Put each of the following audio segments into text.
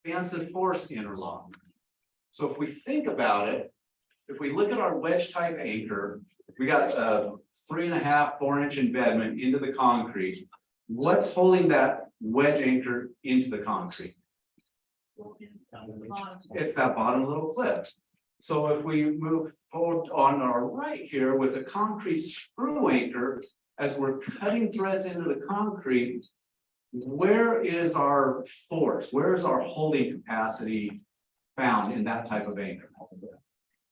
expansive force interlock. So if we think about it, if we look at our wedge type anchor, we got a 3.5, 4-inch embedment into the concrete. What's holding that wedge anchor into the concrete? It's that bottom little clip. So if we move forward on our right here with a concrete screw anchor, as we're cutting threads into the concrete, where is our force? Where is our holding capacity found in that type of anchor?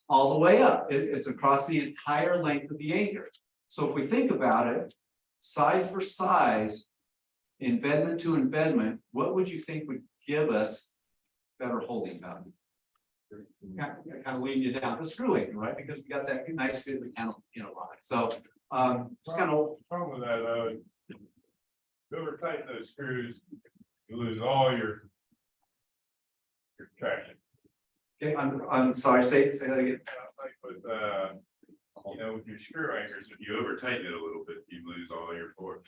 All the way up. It's across the entire length of the anchor. So if we think about it, size for size, embedment to embedment, what would you think would give us better holding value? Kind of leading you down the screw anchor, right? Because we got that nice good mechanical line. So just kind of problem with that you over tighten those screws, you lose all your traction. okay. I'm sorry. Say that again. Like with with your screw anchors, if you over tighten it a little bit, you lose all your force.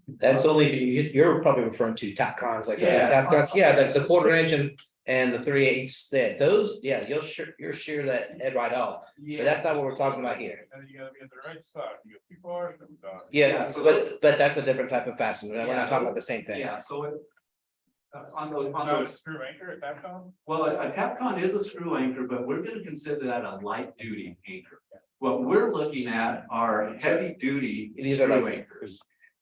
That's only if you're probably referring to Tapcons, like Yeah. Tapcons, yeah, the 1/4 inch and the 3/8 that those, yeah, you're shear that head right off. But that's not what we're talking about here. And you gotta be at the right spot. You go too far, and I'm done. Yeah, so but that's a different type of fastener. We're not talking about the same thing. Yeah. So on It's not a those, screw anchor at that time? well, a Capcom is a screw anchor, but we're going to consider that a light duty anchor. What we're looking at are heavy duty These are screw like anchors,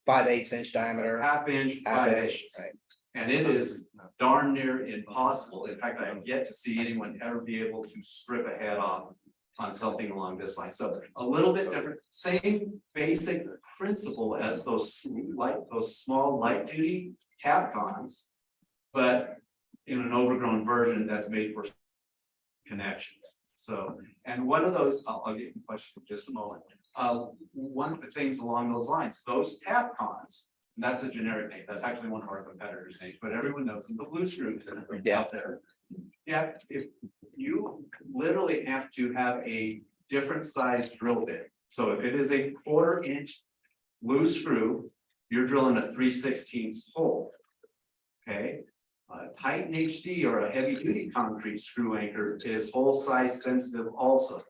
5/8 inch diameter. 1/2 inch, half 5/8. inch, right. And it is darn near impossible. In fact, I have yet to see anyone ever be able to strip a head off on something along this line. So a little bit different, same basic principle as those small light duty Capcons, but in an overgrown version that's made for connections. So, and one of those, I'll get the question in just a moment. One of the things along those lines, those Capcons, and that's a generic name. That's actually one of our competitors' names, but everyone knows them, the blue screws that are out there. Yeah, if you literally have to have a different size drill bit. So if it is a 1/4 inch blue screw, you're drilling a 3/16 hole. Okay. Titan HD or a heavy duty concrete screw anchor is hole size sensitive also.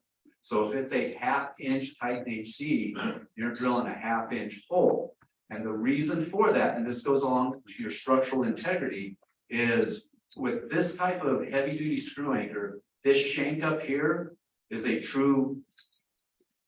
So if it's a 1/2 inch Titan HD, you're drilling a 1/2 inch hole. And the reason for that, and this goes along to your structural integrity, is with this type of heavy duty screw anchor, this shank up here is a true,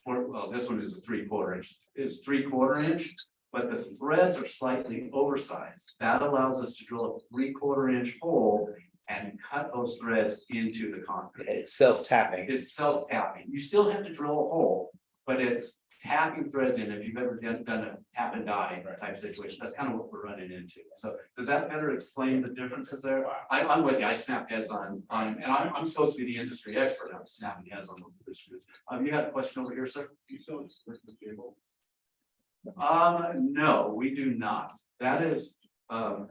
well, this one is a 3/4 inch, it's 3/4 inch. But the threads are slightly oversized. That allows us to drill a 3/4 inch hole and cut those threads into the concrete. It's self-tapping. It's self-tapping. You still have to drill a hole, but it's tapping threads in. If you've ever done a tap and die type situation, that's kind of what we're running into. So does that better explain the differences there? I'm with you. I snapped heads on, and I'm supposed to be the industry expert. I'm snapping heads on those screws. You had a question over here, sir? You saw the split cable. No, we do not. That is, go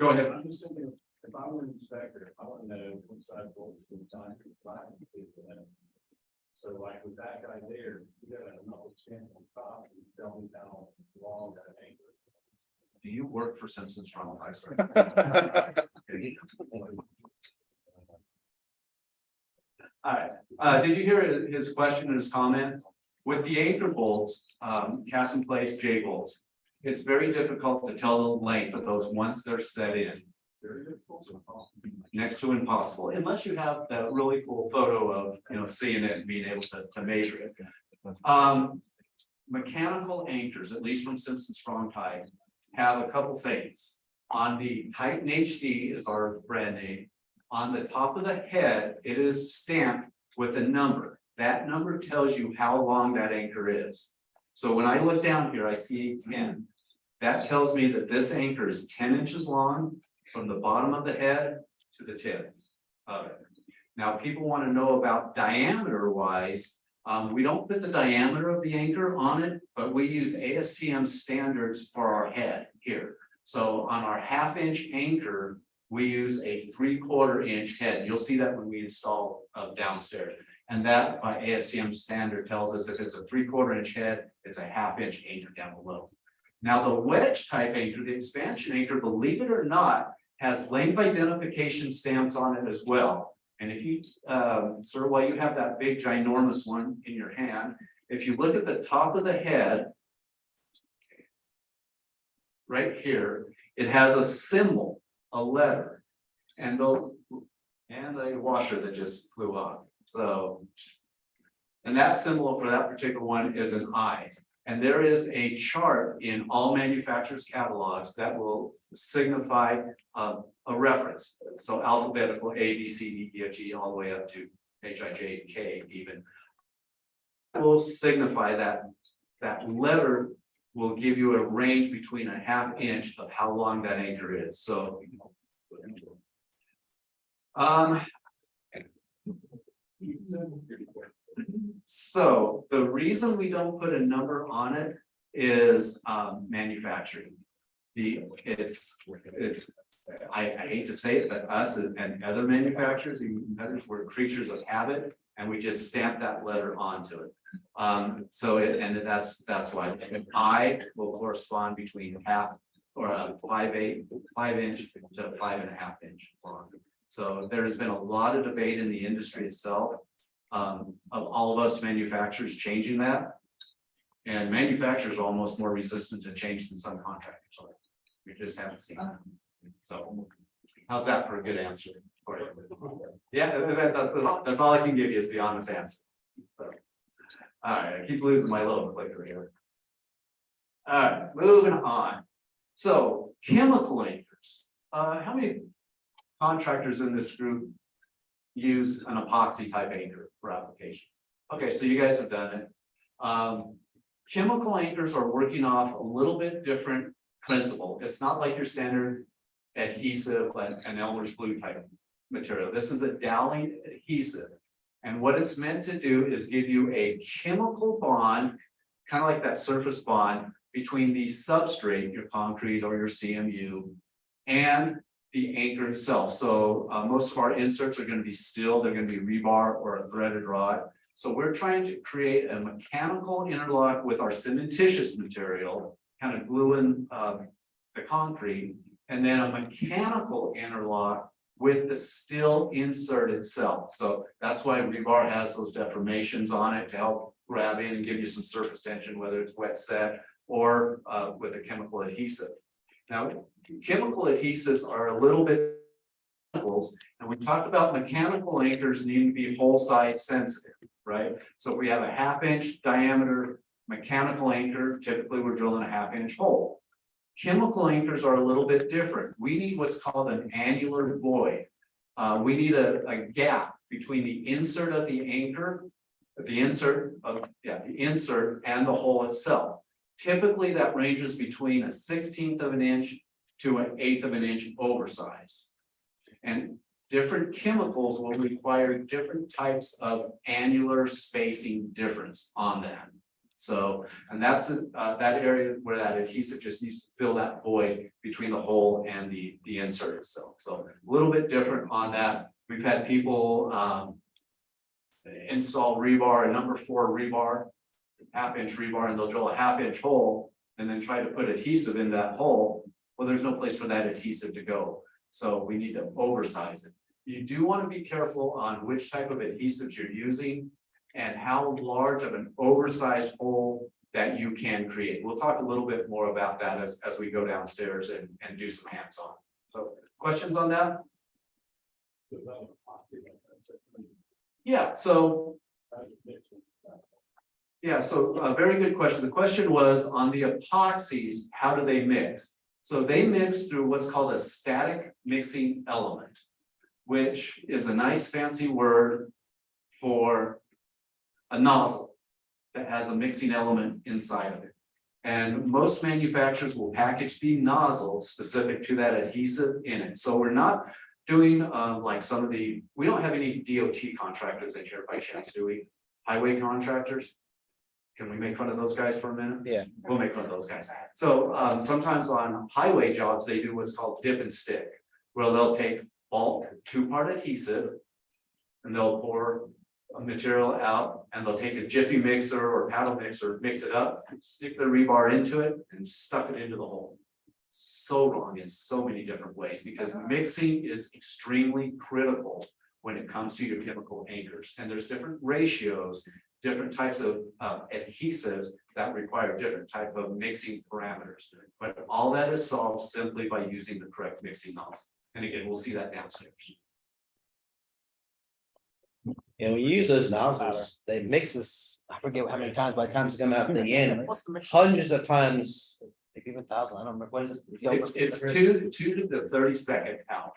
ahead. I'm just thinking, if I were an inspector, I want to know what side bolts the time to fly. So like with that guy there, you got a knuckle stand on top and tell me how long that anchor is. Do you work for Simpson Strong? I swear. All right. Did you hear his question and his comment? With the anchor bolts, cast in place J bolts, it's very difficult to tell the length of those once they're set in. Very difficult. Next to impossible, unless you have that really cool photo of, seeing it and being able to measure it. Mechanical anchors, at least from Simpson Strong type, have a couple things. On the Titan HD is our brand name. On the top of the head, it is stamped with a number. That number tells you how long that anchor is. So when I look down here, I see 10. That tells me that this anchor is 10 inches long from the bottom of the head to the tip of it. Now, people want to know about diameter wise. We don't put the diameter of the anchor on it, but we use ASTM standards for our head here. So on our 1/2 inch anchor, we use a 3/4 inch head. You'll see that when we install downstairs. And that by ASTM standard tells us if it's a 3/4 inch head, it's a 1/2 inch anchor down below. Now, the wedge type anchor, the expansion anchor, believe it or not, has length identification stamps on it as well. And if you, sir, while you have that big ginormous one in your hand, if you look at the top of the head, right here, it has a symbol, a letter, and a washer that just flew off. So, and that symbol for that particular one is an I. And there is a chart in all manufacturers' catalogs that will signify a reference. So alphabetical A, B, C, D, E, F, G, all the way up to H, I, J, K even. That will signify that that letter will give you a range between a ½ inch of how long that anchor is. So so the reason we don't put a number on it is manufacturing. I hate to say it, but us and other manufacturers, even others, we're creatures of habit, and we just stamp that letter onto it. That's why an I will correspond between half or a 5 inch to 5.5 inch long. So there's been a lot of debate in the industry itself of all of us manufacturers changing that. And manufacturers are almost more resistant to change than some contractors are. We just haven't seen that. So how's that for a good answer? Yeah, that's all I can give you is the honest answer. So, all right, I keep losing my little clicker here. All right, moving on. So chemical anchors. How many contractors in this group use an epoxy type anchor for application? Okay, so you guys have done it. Chemical anchors are working off a little bit different principle. It's not like your standard adhesive and Elmer's glue type material. This is a Dowling adhesive. And what it's meant to do is give you a chemical bond, kind of like that surface bond between the substrate, your concrete or your CMU, and the anchor itself. So most of our inserts are going to be steel, they're going to be rebar or a threaded rod. So we're trying to create a mechanical interlock with our cementitious material, kind of gluing the concrete, and then a mechanical interlock with the steel insert itself. So that's why rebar has those deformations on it to help grab in and give you some surface tension, whether it's wet set or with a chemical adhesive. Now, chemical adhesives are a little bit, and we talked about mechanical anchors needing to be hole size sensitive, right? So if we have a ½ inch diameter mechanical anchor, typically we're drilling a ½ inch hole. Chemical anchors are a little bit different. We need what's called an annular void. We need a gap between the insert of the anchor, the insert and the hole itself. Typically that ranges between a 1/16 of an inch to an 1/8 of an inch oversize. And different chemicals will require different types of annular spacing difference on that. So, and that's that area where that adhesive just needs to fill that void between the hole and the insert itself. So a little bit different on that. We've had people install rebar, a number 4 rebar, ½ inch rebar, and they'll drill a ½ inch hole and then try to put adhesive in that hole. Well, there's no place for that adhesive to go. So we need to oversize it. You do want to be careful on which type of adhesives you're using and how large of an oversized hole that you can create. We'll talk a little bit more about that as we go downstairs and do some hands-on. So questions on that? Yeah, so a very good question. The question was on the epoxies, how do they mix? So they mix through what's called a static mixing element, which is a nice fancy word for a nozzle that has a mixing element inside of it. And most manufacturers will package the nozzle specific to that adhesive in it. So we're not doing like some of we don't have any DOT contractors in here by chance, do we? Highway contractors? Can we make fun of those guys for a minute? Yeah. We'll make fun of those guys. So sometimes on highway jobs, they do what's called dip and stick, where they'll take bulk 2-part adhesive and they'll pour a material out and they'll take a jiffy mixer or paddle mixer, mix it up, stick the rebar into it and stuff it into the hole. So wrong in so many different ways because mixing is extremely critical when it comes to your chemical anchors. And there's different ratios, different types of adhesives that require different type of mixing parameters. But all that is solved simply by using the correct mixing nozzle. And again, we'll see that downstairs. And when you use those nozzles, they mix this, I forget how many times, by the time it's coming out the end, hundreds of times, maybe even thousands, I don't remember, what is it? It's 2 to the 32nd out,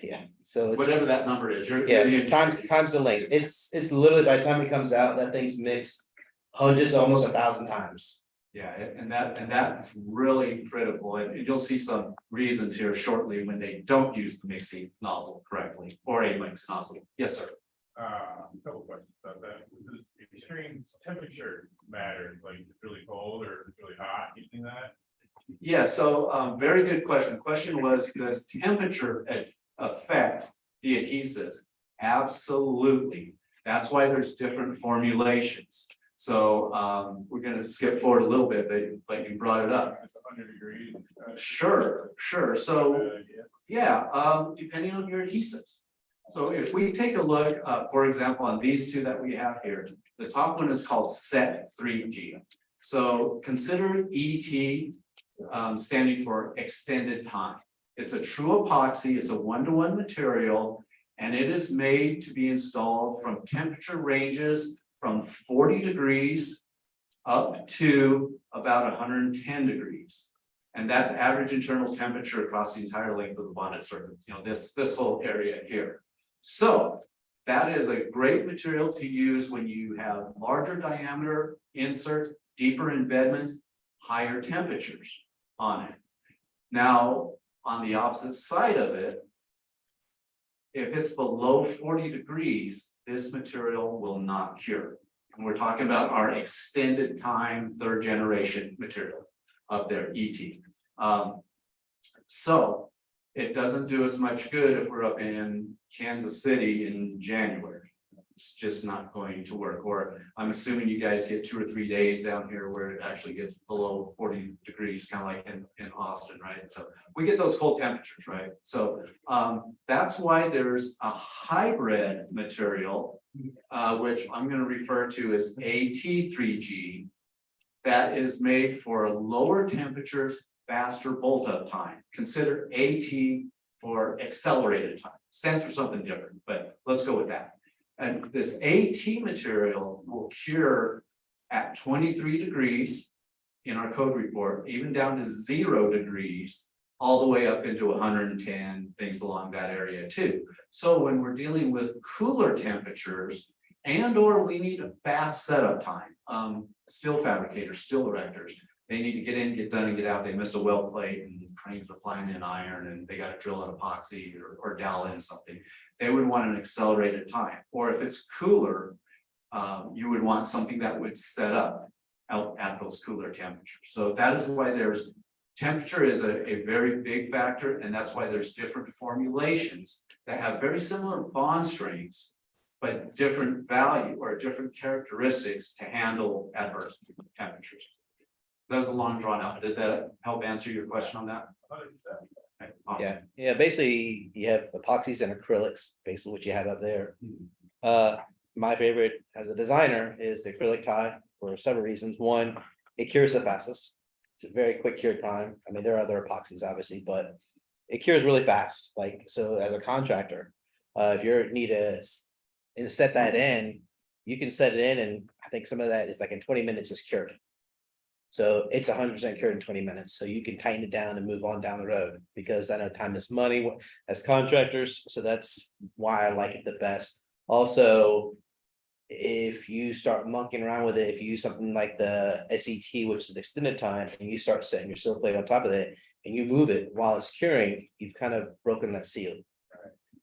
Yeah, so it's, whatever that number is. yeah, times the length, it's literally by the time it comes out, that thing's mixed hundreds, almost 1,000 times. Yeah, and that's really critical, and you'll see some reasons here shortly when they don't use the mixing nozzle correctly, or a mixed nozzle. Yes, sir. Couple questions about that. Does extreme temperature matter, like it's really cold or it's really hot, using that? Yeah, so very good question. The question was, does temperature affect the adhesives? Absolutely. That's why there's different formulations. So we're going to skip forward a little bit, but you brought it up. It's 100 degrees. Sure. So yeah, depending on your adhesives. So if we take a look, for example, on these two that we have here, the top one is called Set 3G. So consider ET standing for extended time. It's a true epoxy, it's a one-to-one material, and it is made to be installed from temperature ranges from 40 degrees up to about 110 degrees. And that's average internal temperature across the entire length of the bonded surface, you know, this whole area here. So that is a great material to use when you have larger diameter inserts, deeper embedments, higher temperatures on it. Now, on the opposite side of it, if it's below 40 degrees, this material will not cure. And we're talking about our extended time, 3rd generation material up there, ET. So it doesn't do us much good if we're up in Kansas City in January. It's just not going to work. Or I'm assuming you guys get 2 or 3 days down here where it actually gets below 40 degrees, kind of like in Austin, right? So we get those cold temperatures, right? So that's why there's a hybrid material, which I'm going to refer to as AT3G, that is made for lower temperatures, faster bolt up time. Consider AT for accelerated time. Stands for something different, but let's go with that. And this AT material will cure at 23 degrees in our code report, even down to 0 degrees, all the way up into 110, things along that area too. So when we're dealing with cooler temperatures and or we need a fast setup time, steel fabricators, steel erectors, they need to get in, get done, and get out. They miss a weld plate and cranes are flying in iron and they got to drill an epoxy or dowel in something. They would want an accelerated time. Or if it's cooler, you would want something that would set up out at those cooler temperatures. So that is why there's temperature is a very big factor, and that's why there's different formulations that have very similar bond strengths, but different value or different characteristics to handle adverse temperatures. That was a long drawn out. Did that help answer your question on that? 100%. Okay, awesome. Yeah, basically you have epoxies and acrylics, basically what you have up there. My favorite as a designer is the acrylic tie for several reasons. One, it cures the fastest. It's a very quick cure time. I mean, there are other epoxies obviously, but it cures really fast. Like, so as a contractor, if you need to set that in, you can set it in, and I think some of that is like in 20 minutes is cured. So it's 100% cured in 20 minutes. So you can tighten it down and move on down the road, because I know time is money as contractors. So that's why I like it the best. Also, if you start monkeying around with it, if you use something like the SET, which is extended time, and you start setting your sill plate on top of it and you move it while it's curing, you've kind of broken that seal.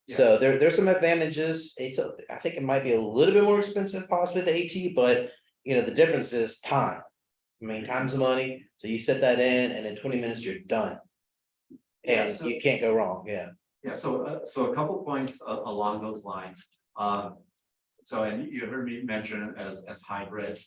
Yes. So there's some advantages. I think it might be a little bit more expensive, possibly the AT, but you know, the difference is time. I mean, time's money. So you set that in, and in 20 minutes you're done. Yeah, And so- you can't go wrong. Yeah. Yeah, so a couple points along those lines. So, and you heard me mention as hybrid,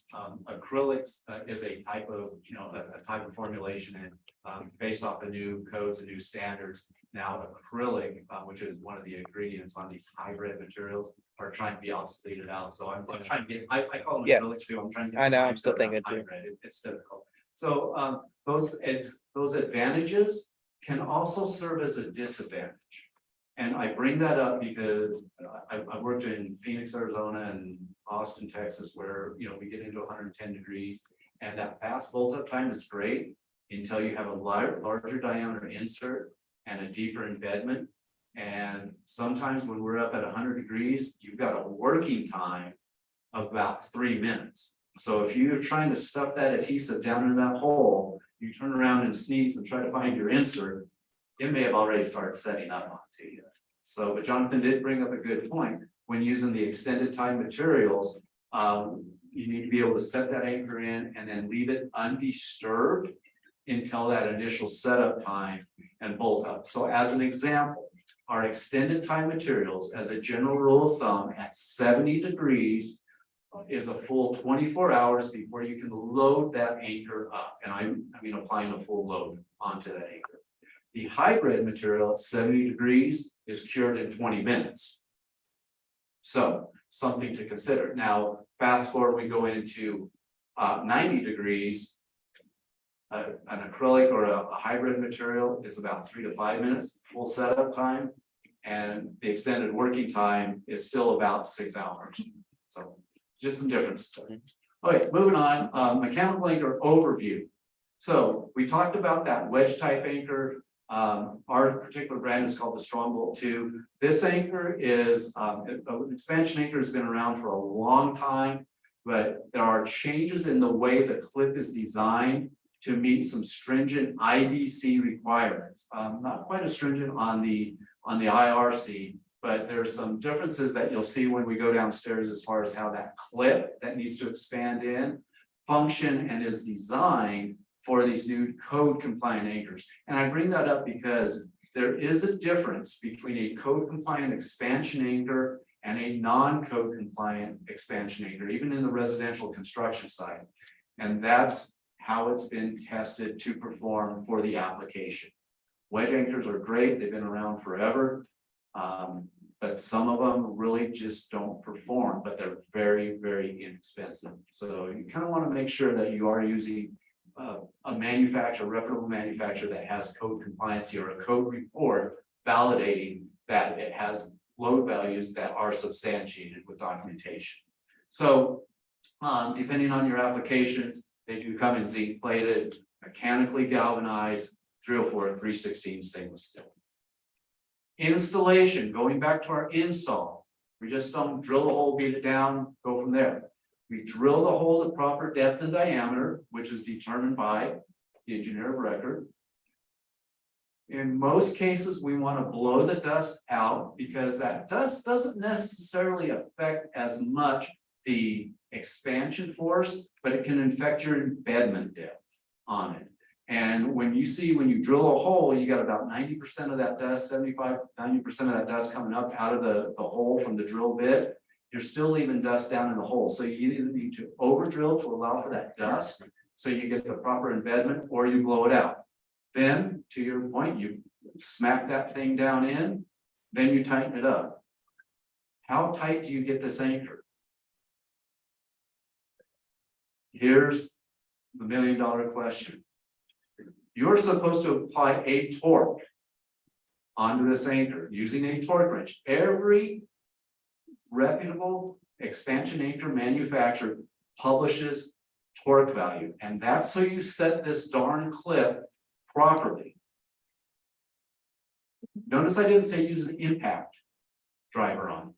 acrylics is a type of, a type of formulation and based off the new codes and new standards. Now acrylic, which is one of the ingredients on these hybrid materials, are trying to be obsoleted out. So I'm trying to get, I call them Yeah. acrylics too. I'm trying to get. I know, the I'm still mindset thinking around too. hybrid. It's difficult. So those advantages can also serve as a disadvantage. And I bring that up because I worked in Phoenix, Arizona and Austin, Texas, where, we get into 110 degrees. And that fast bolt up time is great until you have a larger diameter insert and a deeper embedment. And sometimes when we're up at 100 degrees, you've got a working time of about 3 minutes. So if you're trying to stuff that adhesive down in that hole, you turn around and sneeze and try to find your insert, it may have already started setting up onto you. So, but Jonathan did bring up a good point. When using the extended time materials, you need to be able to set that anchor in and then leave it undisturbed until that initial setup time and bolt up. So as an example, our extended time materials, as a general rule of thumb, at 70 degrees is a full 24 hours before you can load that anchor up. And I mean applying a full load onto that anchor. The hybrid material at 70 degrees is cured in 20 minutes. So something to consider. Now, fast forward, we go into 90 degrees. An acrylic or a hybrid material is about 3 to 5 minutes full setup time. And the extended working time is still about 6 hours. So just some differences. Okay, moving on, mechanical anchor overview. So we talked about that wedge type anchor. Our particular brand is called the Strongbolt 2. This anchor is, an expansion anchor has been around for a long time, but there are changes in the way the clip is designed to meet some stringent IBC requirements. Not quite as stringent on the IRC, but there's some differences that you'll see when we go downstairs as far as how that clip that needs to expand in function and is designed for these new code compliant anchors. And I bring that up because there is a difference between a code compliant expansion anchor and a non-code compliant expansion anchor, even in the residential construction side. And that's how it's been tested to perform for the application. Wedge anchors are great, they've been around forever. But some of them really just don't perform, but they're very, very inexpensive. So you kind of want to make sure that you are using a manufacturer, reputable manufacturer that has code compliancy or a code report validating that it has load values that are substantiated with documentation. So depending on your applications, they do come in zinc plated, mechanically galvanized, 304 and 316 stainless steel. Installation, going back to our install, we just don't drill the hole, beat it down, go from there. We drill the hole at proper depth and diameter, which is determined by the engineer of record. In most cases, we want to blow the dust out because that dust doesn't necessarily affect as much the expansion force, but it can affect your embedment depth on it. And when you drill a hole, you got about 90% of that dust, 75, 90% of that dust coming up out of the hole from the drill bit. You're still leaving dust down in the hole. So you either need to over drill to allow for that dust so you get the proper embedment, or you blow it out. Then, to your point, you smack that thing down in, then you tighten it up. How tight do you get this anchor? Here's the $1 million question. You're supposed to apply a torque onto this anchor using a torque wrench. Every reputable expansion anchor manufacturer publishes torque value, and that's so you set this darn clip properly. Notice I didn't say use an impact driver on.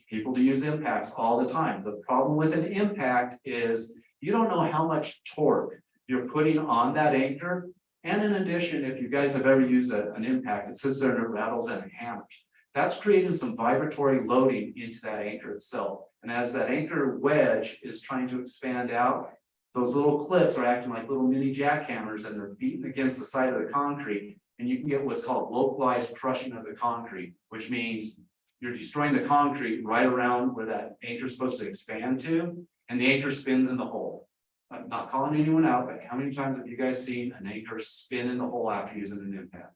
People do use impacts all the time. The problem with an impact is you don't know how much torque you're putting on that anchor. And in addition, if you guys have ever used an impact, it sits there and it rattles and it hammers. That's creating some vibratory loading into that anchor itself. And as that anchor wedge is trying to expand out, those little clips are acting like little mini jackhammers and they're beating against the side of the concrete. And you can get what's called localized crushing of the concrete, which means you're destroying the concrete right around where that anchor is supposed to expand to, and the anchor spins in the hole. I'm not calling anyone out, but how many times have you guys seen an anchor spin in the hole after using an impact?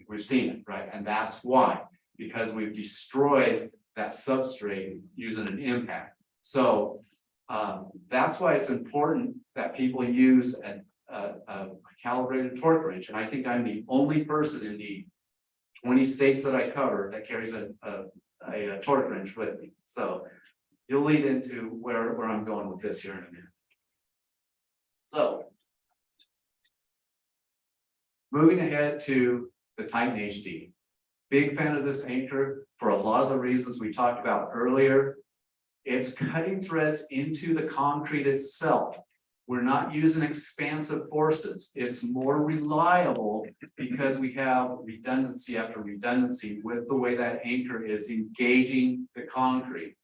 We've seen it, right? And that's why, because we've destroyed that substrate using an impact. So that's why it's important that people use a calibrated torque wrench. And I think I'm the only person in the 20 states that I cover that carries a torque wrench with me. So you'll lead into where I'm going with this here in a minute. So moving ahead to the Titan HD. Big fan of this anchor for a lot of the reasons we talked about earlier. It's cutting threads into the concrete itself. We're not using expansive forces. It's more reliable because we have redundancy after redundancy with the way that anchor is engaging the concrete.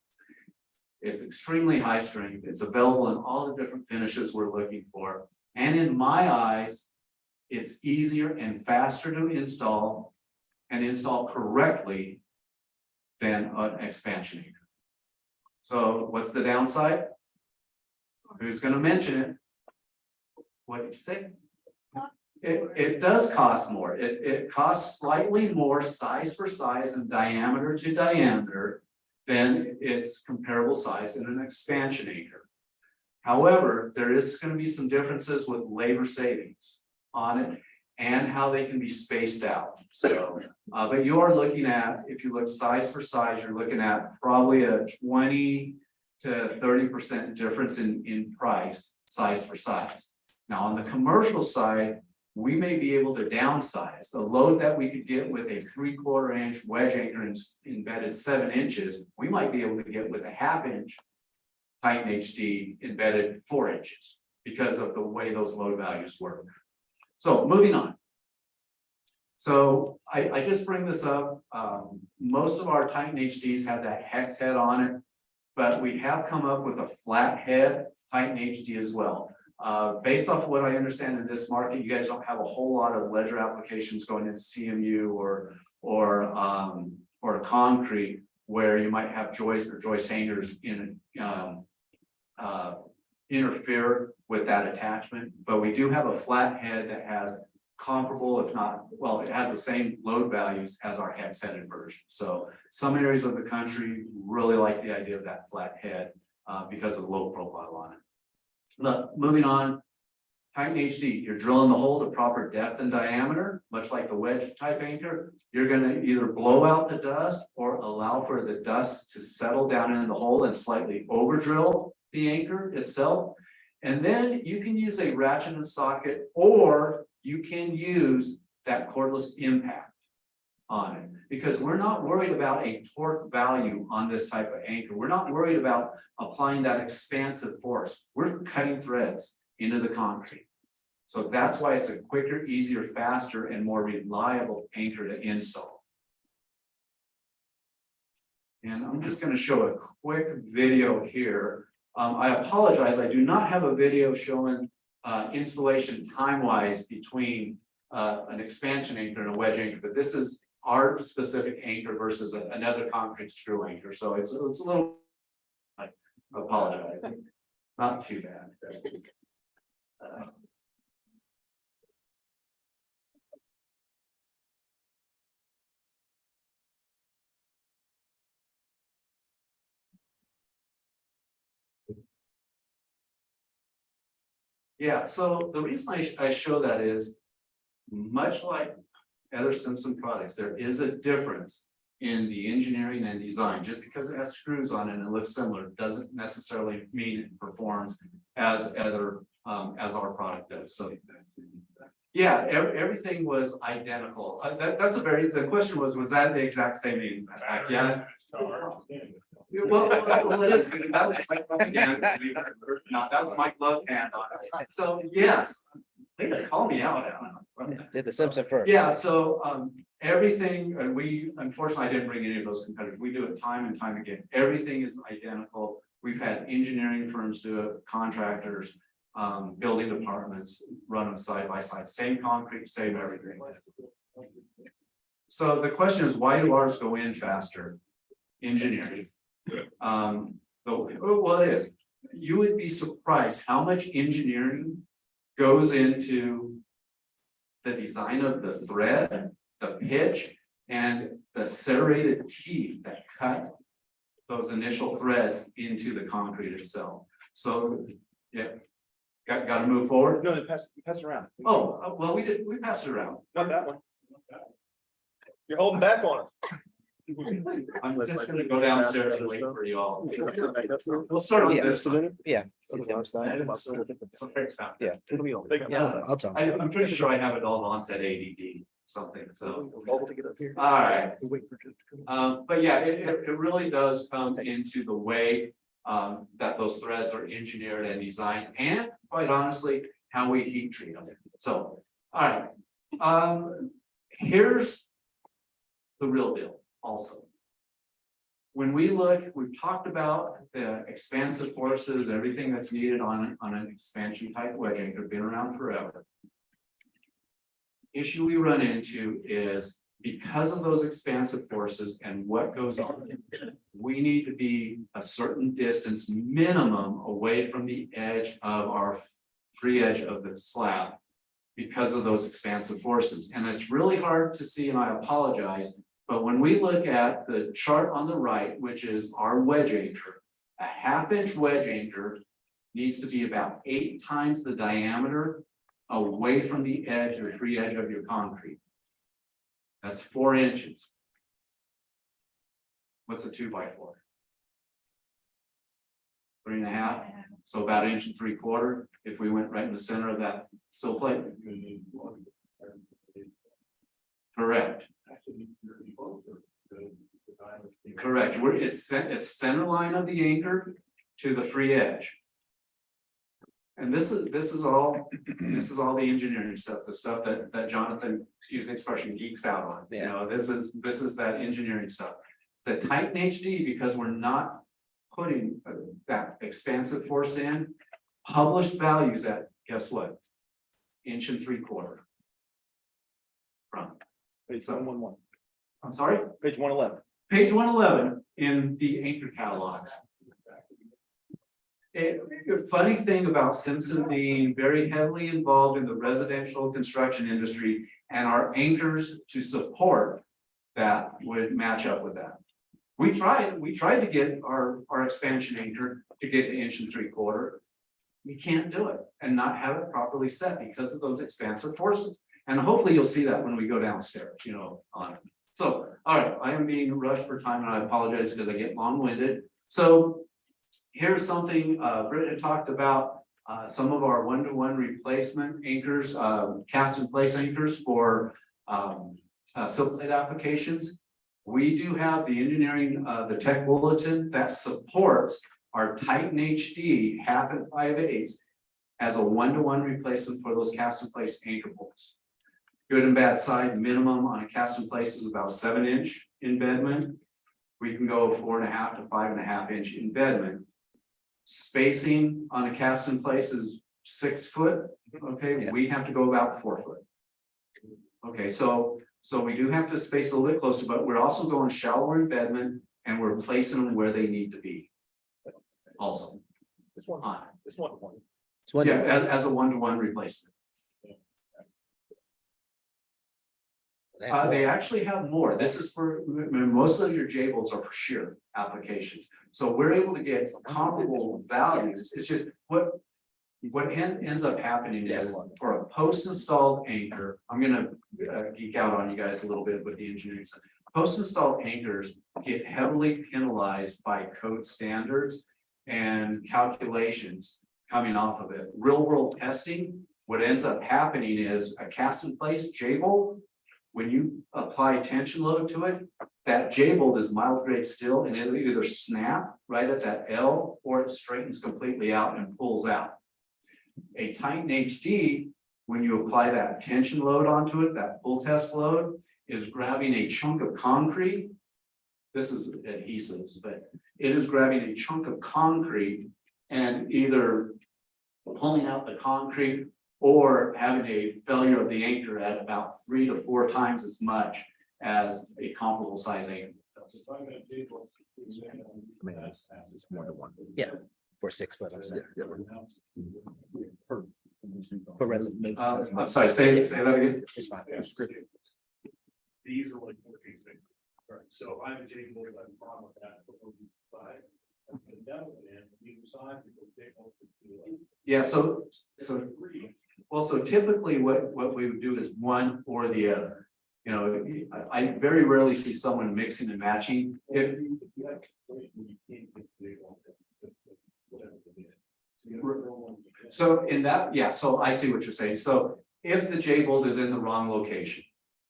It's extremely high strength. It's available in all the different finishes we're looking for. And in my eyes, it's easier and faster to install and install correctly than an expansion anchor. So what's the downside? Who's going to mention it? What did you say? It does cost more. It costs slightly more size for size and diameter to diameter than its comparable size in an expansion anchor. However, there is going to be some differences with labor savings on it and how they can be spaced out. So, but you are looking at, if you look size for size, you're looking at probably a 20 to 30% difference in price, size for size. Now, on the commercial side, we may be able to downsize the load that we could get with a 3/4 inch wedge anchor embedded 7 inches. We might be able to get with a 1/2 inch Titan HD embedded 4 inches because of the way those load values work. So moving on. So I just bring this up. Most of our Titan HDs have that hex head on it, but we have come up with a flat head Titan HD as well. Based off of what I understand in this market, you guys don't have a whole lot of ledger applications going into CMU or concrete where you might have joist or joist hangers in interfere with that attachment. But we do have a flat head that has comparable, if not, well, it has the same load values as our hex-headed version. So some areas of the country really like the idea of that flat head because of the low profile on it. But moving on, Titan HD, you're drilling the hole to proper depth and diameter, much like the wedge type anchor. You're going to either blow out the dust or allow for the dust to settle down in the hole and slightly over drill the anchor itself. And then you can use a ratchet and socket, or you can use that cordless impact on it, because we're not worried about a torque value on this type of anchor. We're not worried about applying that expansive force. We're cutting threads into the concrete. So that's why it's a quicker, easier, faster, and more reliable anchor to install. And I'm just going to show a quick video here. I apologize, I do not have a video showing installation time-wise between an expansion anchor and a wedge anchor, but this is our specific anchor versus another concrete screw anchor. So it's a little, I apologize, not too bad. Yeah, so the reason I show that is, much like other Simpson products, there is a difference in the engineering and design. Just because it has screws on it and it looks similar doesn't necessarily mean it performs as our product does. So yeah, everything was identical. The question was that the exact same impact? Yeah. Well, it is. That was my hand. That was my glove hand on it. So yes, they could call me out. Did the Simpson first. Yeah, so everything, and we, unfortunately, I didn't bring any of those competitors. We do it time and time again. Everything is identical. We've had engineering firms do it, contractors, building departments, run them side by side, same concrete, same everything. So the question is, why do ours go in faster? engineering. Well, it is, you would be surprised how much engineering goes into the design of the thread, the pitch, and the serrated teeth that cut those initial threads into the concrete itself. So, yeah, got to move forward. No, pass it around. Oh, well, we passed it around. Not that one. You're holding back on us. I'm just gonna go downstairs and wait for you all. We'll start with this one. Yeah. Yeah. I'll tell. I'm pretty sure I have adult onset ADD, something, so. All right. But yeah, it really does come into the way that those threads are engineered and designed, and quite honestly, how we heat treat them. So, all right. Here's the real deal also. When we look, we've talked about the expansive forces, everything that's needed on an expansion type wedge anchor, been around forever. Issue we run into is because of those expansive forces and what goes on, we need to be a certain distance minimum away from the edge of our free edge of the slab because of those expansive forces. And it's really hard to see, and I apologize, but when we look at the chart on the right, which is our wedge anchor, a 1/2 inch wedge anchor needs to be about 8 times the diameter away from the edge or free edge of your concrete. That's 4 inches. What's a 2x4? 3.5. So about 1.75 inches if we went right in the center of that sill plate. Correct. Correct. It's center line of the anchor to the free edge. And this is all the engineering stuff, the stuff that Jonathan, excuse the expression, geeks out on. You know, this is that engineering stuff. The Titan HD, because we're not putting that expansive force in, published values at, guess what? 1.75 inches. From. Page 111. I'm sorry? Page 111. Page 111 in the anchor catalogs. The funny thing about Simpson being very heavily involved in the residential construction industry and our anchors to support that would match up with that. We tried to get our expansion anchor to get to 1.75 inches. We can't do it and not have it properly set because of those expansive forces. And hopefully you'll see that when we go downstairs, you know, on it. So, all right, I am being rushed for time and I apologize because I get long-winded. So here's something Britt had talked about, some of our 1-to-1 replacement anchors, cast in place anchors for sill plate applications. We do have the engineering, the tech bulletin that supports our Titan HD 1/2 and 5/8 as a 1-to-1 replacement for those cast in place anchor bolts. Good and bad side minimum on a cast in place is about 7-inch embedment. We can go 4.5 to 5.5 inch embedment. Spacing on a cast in place is 6 foot. Okay, we have to go about 4 foot. Okay, so we do have to space a little bit closer, but we're also going shallower embedment and we're placing them where they need to be. Also, This one. on This 1-to-1. yeah, as a 1-to-1 replacement. They actually have more. This is for, most of your J bolts are for shear applications. So we're able to get comparable values. It's just what ends up happening is for a post installed anchor, I'm gonna geek out on you guys a little bit with the engineering stuff. Post installed anchors get heavily penalized by code standards and calculations coming off of it. Real world testing, what ends up happening is a cast in place J bolt. When you apply tension load to it, that J bolt is mild grade steel and it'll either snap right at that L or it straightens completely out and pulls out. A Titan HD, when you apply that tension load onto it, that full test load is grabbing a chunk of concrete. This is adhesives, but it is grabbing a chunk of concrete and either pulling out the concrete or having a failure of the anchor at about 3 to 4 times as much as a comparable size anchor does. If I'm gonna do what's- I mean, it's more than one. Yeah. For 6 foot, I'm saying. For residential. I'm sorry, say that again. It's fine. These are like 4 feet thick. Right, so if I'm a J board, I have a problem with that. But when you decide, I'm gonna double it in, you decide, you go take one, 2, Yeah, so 3. well, so typically what we would do is one or the other. You know, I very rarely see someone mixing and matching. If You have a situation where you can't get the big one, whatever it is. So you have to go on. so in that, yeah, so I see what you're saying. So if the J bolt is in the wrong location,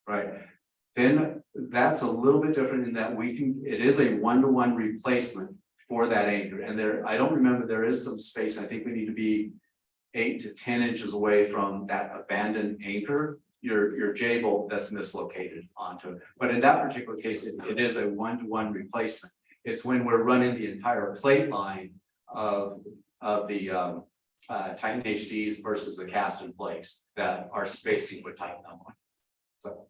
right? Then that's a little bit different in that it is a 1-to-1 replacement for that anchor. And there, I don't remember, there is some space. I think we need to be 8 to 10 inches away from that abandoned anchor, your J bolt that's mislocated onto it. But in that particular case, it is a 1-to-1 replacement. It's when we're running the entire plate line of the Titan HDs versus the cast in place that our spacing would tighten up on. So.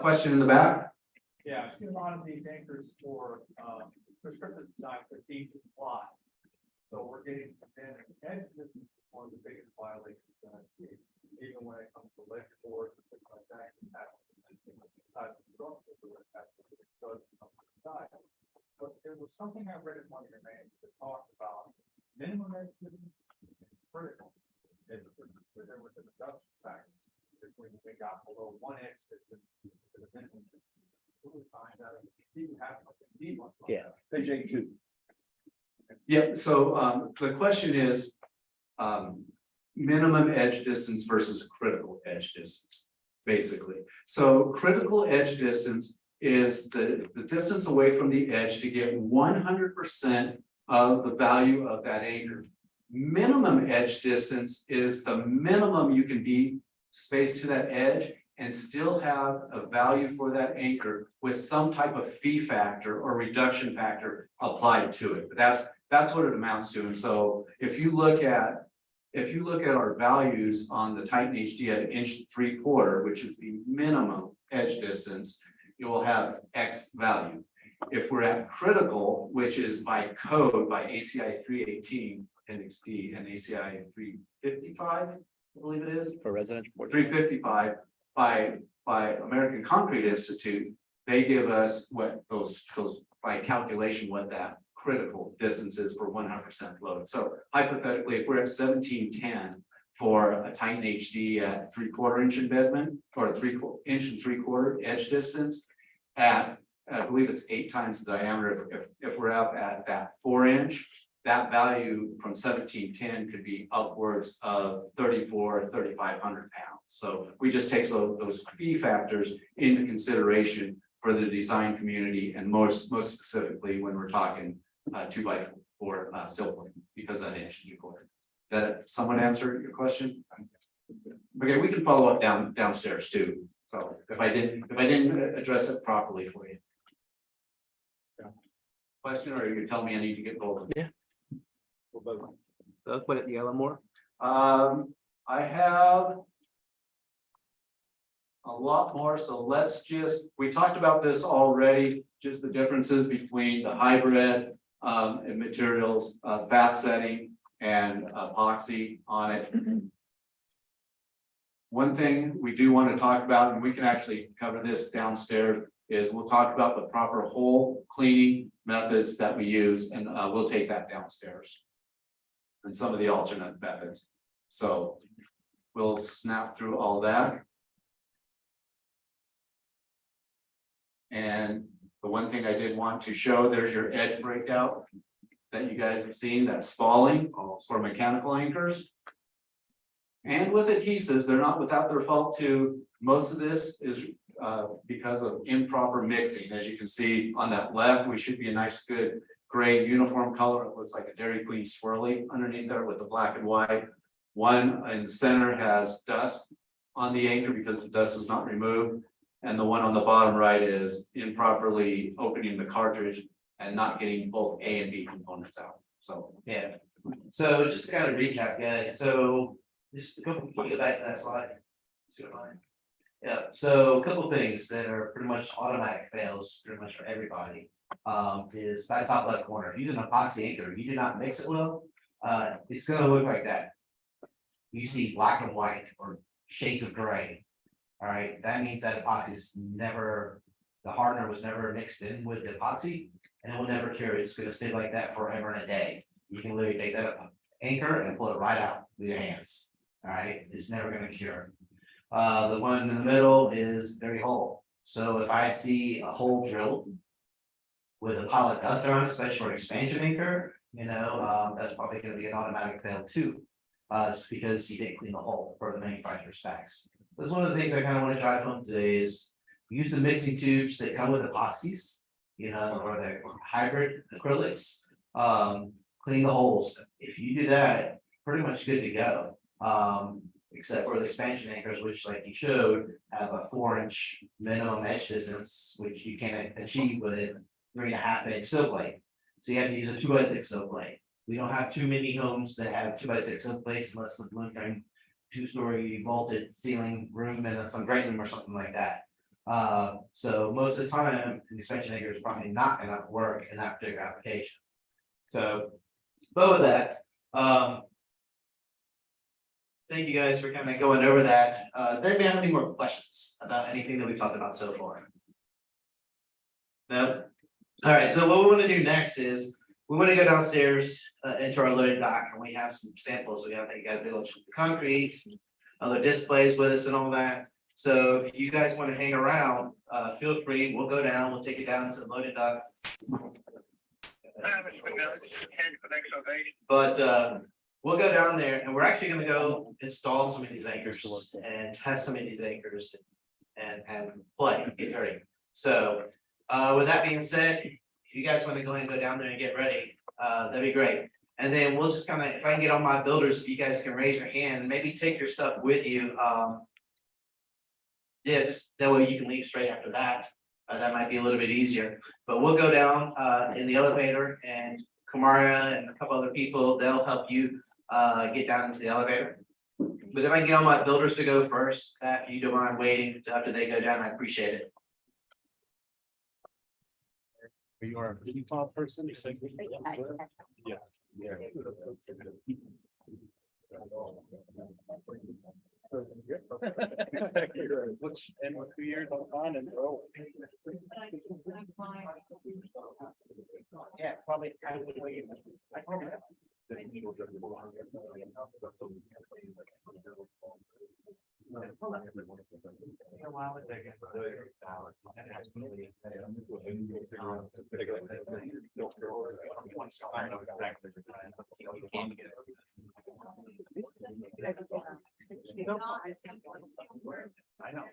Question in the back? Yeah, I've seen a lot of these anchors for prescriptive design for deep supply. So we're getting, and this is one of the biggest violations that I see, even when it comes to electric boards and things like that. But there was something I read in one of your names that talked about minimum activity critical. There was a reduction factor when they got below 1 inch distance to the minimum. Really find out if you have something deep on. Yeah. Page 82. Yeah, so the question is minimum edge distance versus critical edge distance, basically. So critical edge distance is the distance away from the edge to get 100% of the value of that anchor. Minimum edge distance is the minimum you can be spaced to that edge and still have a value for that anchor with some type of fee factor or reduction factor applied to it. But that's what it amounts to. And so if you look at our values on the Titan HD at 1.75 inches, which is the minimum edge distance, you will have X value. If we're at critical, which is by code by ACI 318 Appendix D and ACI 355, I believe it is. For residential. 355 by American Concrete Institute, they give us what those by calculation what that critical distance is for 100% load. So hypothetically, if we're at 1710 for a Titan HD at 3/4 inch embedment or 3/4 inch and 3/4 edge distance at I believe it's 8 times the diameter. If we're up at that 4 inch, that value from 1710 could be upwards of 3,500 pounds. So we just take those fee factors into consideration for the design community, and most specifically when we're talking 2x4 sill plate, because that inch and 3/4. That someone answer your question? Okay, we can follow up downstairs too. So if I didn't address it properly for you. Question, or you tell me I need to get both? Yeah. Let's put it yellow more. I have a lot more, so we talked about this already, just the differences between the hybrid and materials, fast setting and epoxy on it. One thing we do want to talk about, and we can actually cover this downstairs, is we'll talk about the proper hole cleaning methods that we use, and we'll take that downstairs. And some of the alternate methods. So we'll snap through all that. And the one thing I did want to show, there's your edge breakout that you guys have seen, that's falling for mechanical anchors. And with adhesives, they're not without their fault too. Most of this is because of improper mixing. As you can see on that left, we should be a nice good gray uniform color. It looks like a Dairy Queen swirly underneath there with the black and white. One in the center has dust on the anchor because the dust is not removed. And the one on the bottom right is improperly opening the cartridge and not getting both A and B components out. So Yeah. So just to kind of recap, guys. So just go back to that slide. Yeah, so a couple things that are pretty much automatic fails, pretty much for everybody. Is that top left corner, if using an epoxy anchor, you do not mix it well, it's gonna look like that. You see black and white or shades of gray. All right, that means that epoxy's never, the hardener was never mixed in with the epoxy. And it will never cure, it's gonna stay like that forever and a day. You can literally take that anchor and pull it right out with your hands. All right, it's never gonna cure. The one in the middle is very whole, so if I see a hole drilled. With a pile of dust around, especially for an expansion anchor, that's probably gonna be an automatic fail too. It's because you didn't clean the hole for the manufacturer's specs. That's one of the things I kind of want to drive home today is. Use the mixing tubes that come with epoxies, or the hybrid acrylics. Clean the holes, if you do that, pretty much good to go. Except for the expansion anchors, which like you showed, have a 4-inch minimum edge distance, which you can't achieve with a 3.5-inch sill plate. So you have to use a 2x6 sill plate. We don't have too many homes that have 2x6 sill plates unless the balloon frame 2-story vaulted ceiling room and some great room or something like that. So most of the time, the expansion anchor is probably not gonna work in that particular application. So, but with that, thank you guys for kind of going over that. Does anybody have any more questions about anything that we've talked about so far? No? All right, so what we want to do next is, we want to go downstairs into our loading dock, and we have some samples. We got a big old chunk of concrete, some other displays with us and all that. So if you guys want to hang around, feel free, we'll go down, we'll take you down to the loading dock. But we'll go down there and we're actually gonna go install some of these anchors and test some of these anchors and play, get dirty. So with that being said, if you guys want to go ahead and go down there and get ready, that'd be great. And then we'll just kind of, if I can get on my builders, if you guys can raise your hand and maybe take your stuff with you. Yeah, just that way you can leave straight after that. That might be a little bit easier, but we'll go down in the elevator and Kamara and a couple other people, they'll help you get down into the elevator. But if I can get all my builders to go first, if you don't mind waiting until after they go down, I appreciate it. You are a pretty tall person. Yeah. Exactly right. Which, and with 2 years on and grow. Yeah, probably. I know.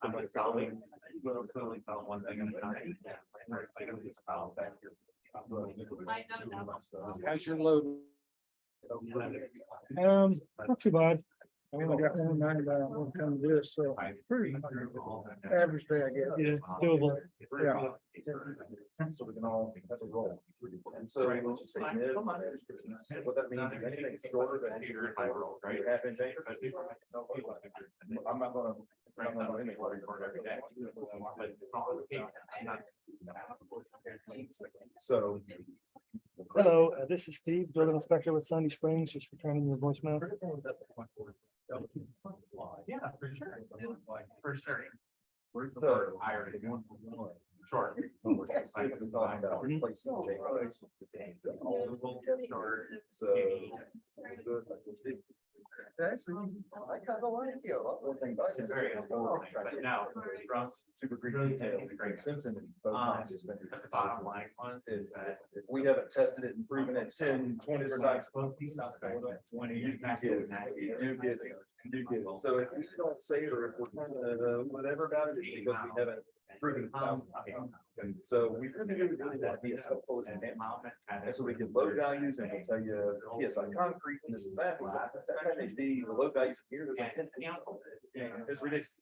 I'm like solving. One thing at a time. How's your load? Not too bad. I only got 190 when it comes to this, so pretty average day, I guess. Yeah, doable. Yeah. So we can all, that's a roll. And so we'll just say mid, what that means is anything shorter than your half-inch anchor. I'm not gonna. So. Hello, this is Steve, building inspector with Sunny Springs, just returning your voicemail. Yeah, for sure. For sure. Where's the irony? Short. So. Actually, I kind of like you. One thing about It's very important, but no, super green really detail. taking the great Simpson. Both times it's been- the bottom line was Is that if we haven't tested it and proven it 10, 20 times. 20. You get it. So if we don't say it or if we're kind of whatever about it, it's because we haven't proven it. So we really want to be as helpful as we can. And so we can load values and we'll tell you, yes, on concrete and this is that. That may be the load values here. It's ridiculous.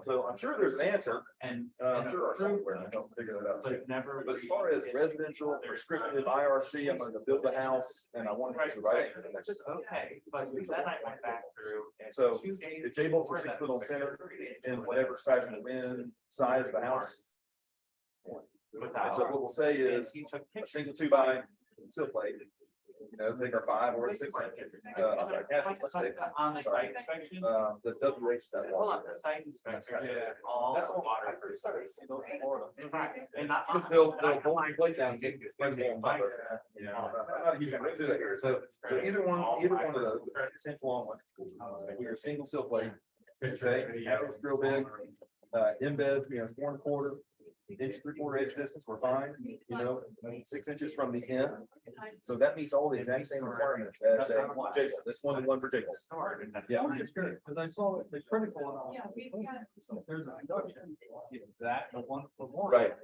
So I'm sure there's an answer. And. I'm sure our software will help figure it out. But it never. But as far as residential prescriptive IRC, I'm gonna build a house and I want it to the right. Which is okay, but then I went back through So the J bolts are 6 foot on center and whatever size of the wind, size of the house. And so what we'll say is a single 2x sill plate, you know, take our 5 or 6 inch. I'm sorry, half inch, 6. On the site inspection. The WH is that Well, wall. on the site inspection, all the water. And not. Because they'll hold the plate down, and get friends on top of it. I'm not a huge fan, we do that here. So either one of those, 6 inch long one, with your single sill plate, okay, half inch drill bit, embed, 4¼ inch, 3/4 edge distance, we're fine, 6 inches from the end. So that meets all the exact same requirements as a J bolt. This one for J bolt. Yeah. I'm just curious, because I saw the critical one. Yeah, we've got. There's a reduction. Is that the one for more? Right.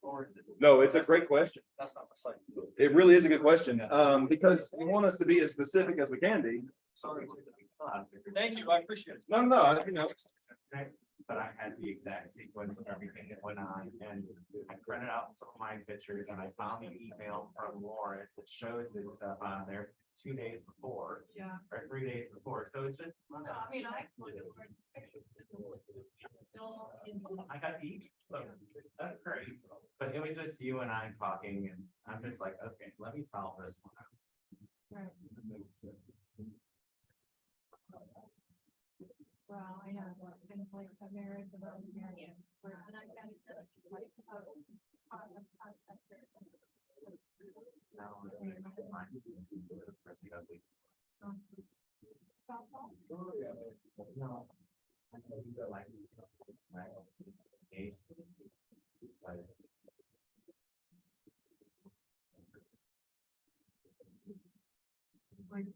Or is it? No, it's a great question. That's not recyclable. It really is a good question, because we want us to be as specific as we can be. Sorry. Thank you, I appreciate it. No, But I had the exact sequence of everything that went on, and I printed out some of my pictures, and I found the email from Lawrence that shows this stuff on there 2 days before. Yeah. Or 3 days before, so it's just. I mean, I got each, so that's great, but it was just you and I talking, and I'm just like, okay, let me solve this one. Well, I know, things like the marriage of our experience, and I got it, like, Now, no. I know you got like. It's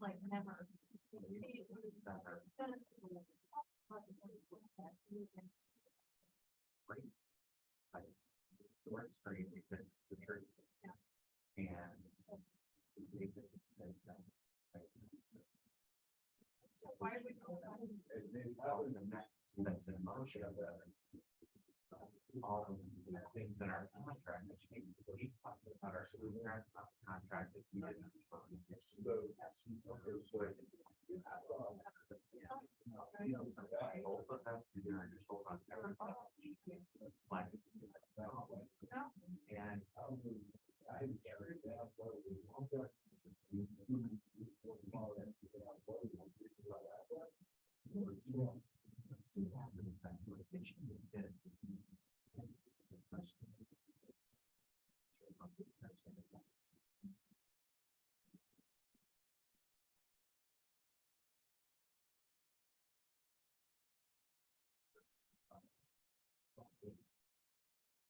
like never. Great. Like, the work screen because it's the truth. And. Why would That's an emotion of all of the things in our contract, which makes the police talk about our school contract is we didn't sign. And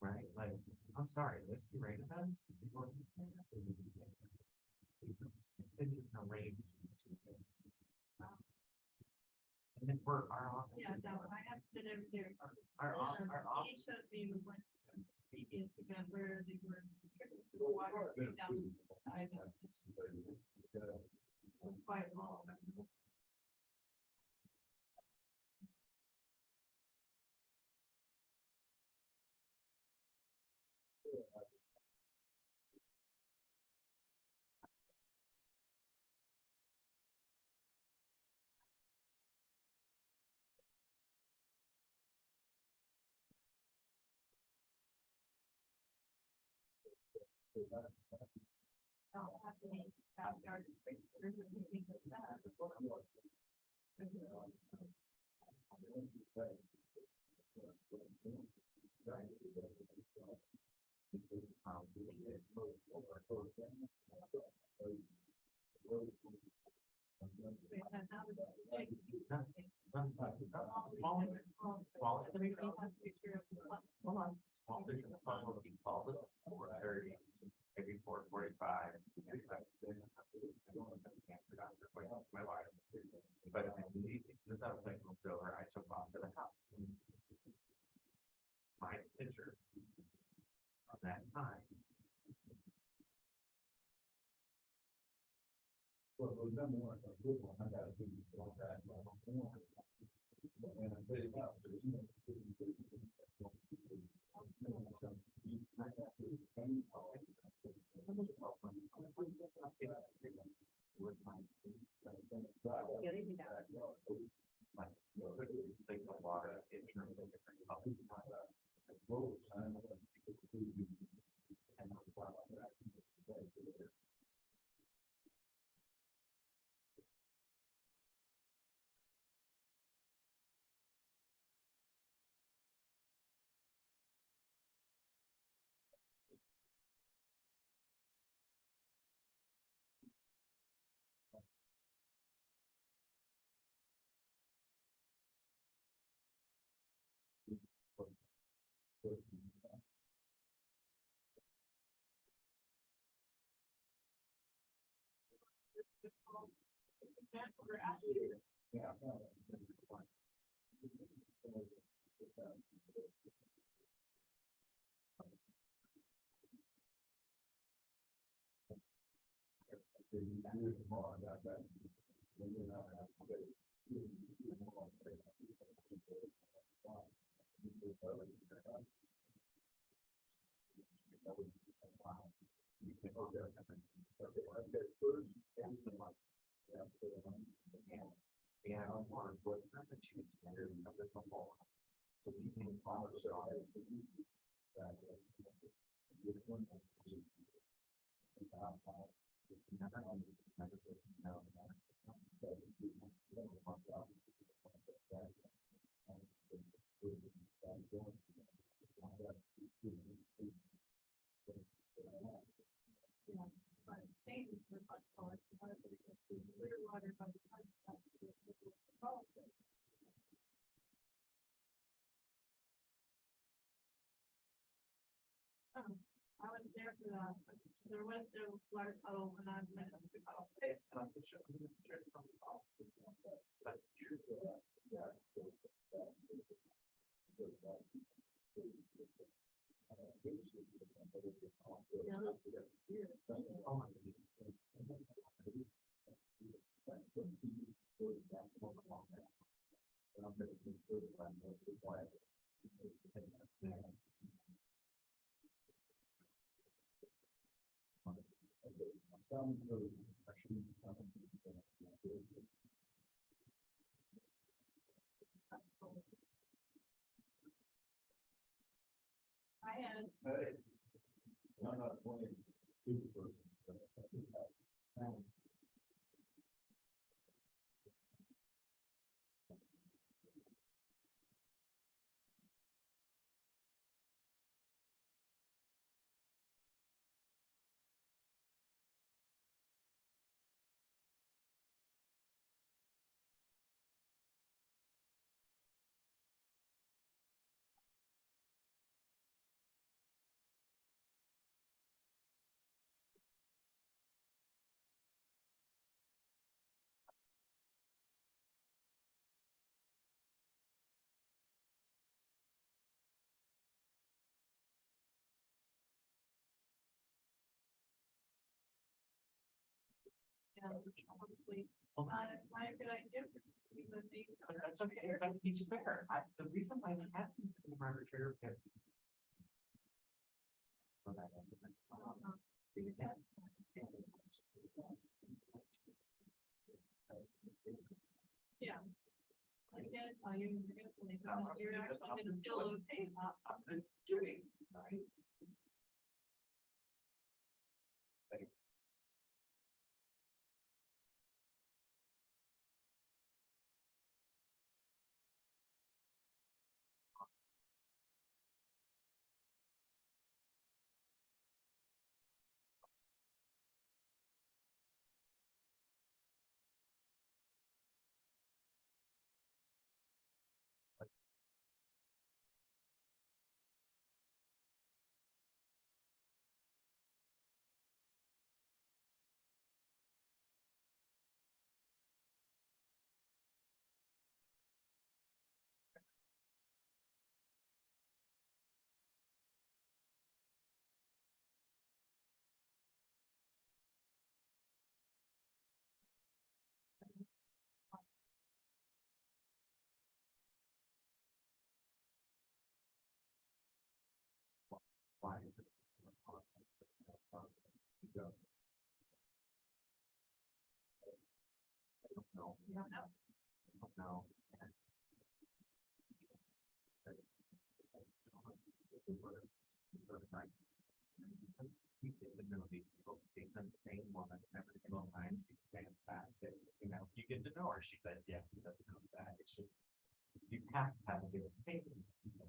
right, like, I'm sorry, those 2 rain events. And then for our office. Yeah, no, I have to do there. Our office. He showed me one previous event where they were. Water down the side of it. Quite long. Backyard sprinklers and things like that. Maybe 4:45. But as soon as I was like, over, I took off to the house. My picture of that time. Well, we've done more, a good one, I gotta do this like that. And I tell you what, there's no. Yeah, they do that. Think a lot of in terms of different. Yeah, I want to put the change standard of this whole. So we can follow I was there for that. There was no water puddle when I met at the puddle space. I had. I'm not playing two person. Honestly, why could I do? Because they. That's okay, but he's fair. The reason why we have these in my refrigerator is. Do your test. Yeah. I can't tell you, you're actually gonna feel okay about doing, right? Why is it? I don't know. You don't know. No. These people, they send the same woman every single time. She's fantastic. You know, you get to know her. She says, yes, he doesn't know that. It's just, you have to have a give and take with these people.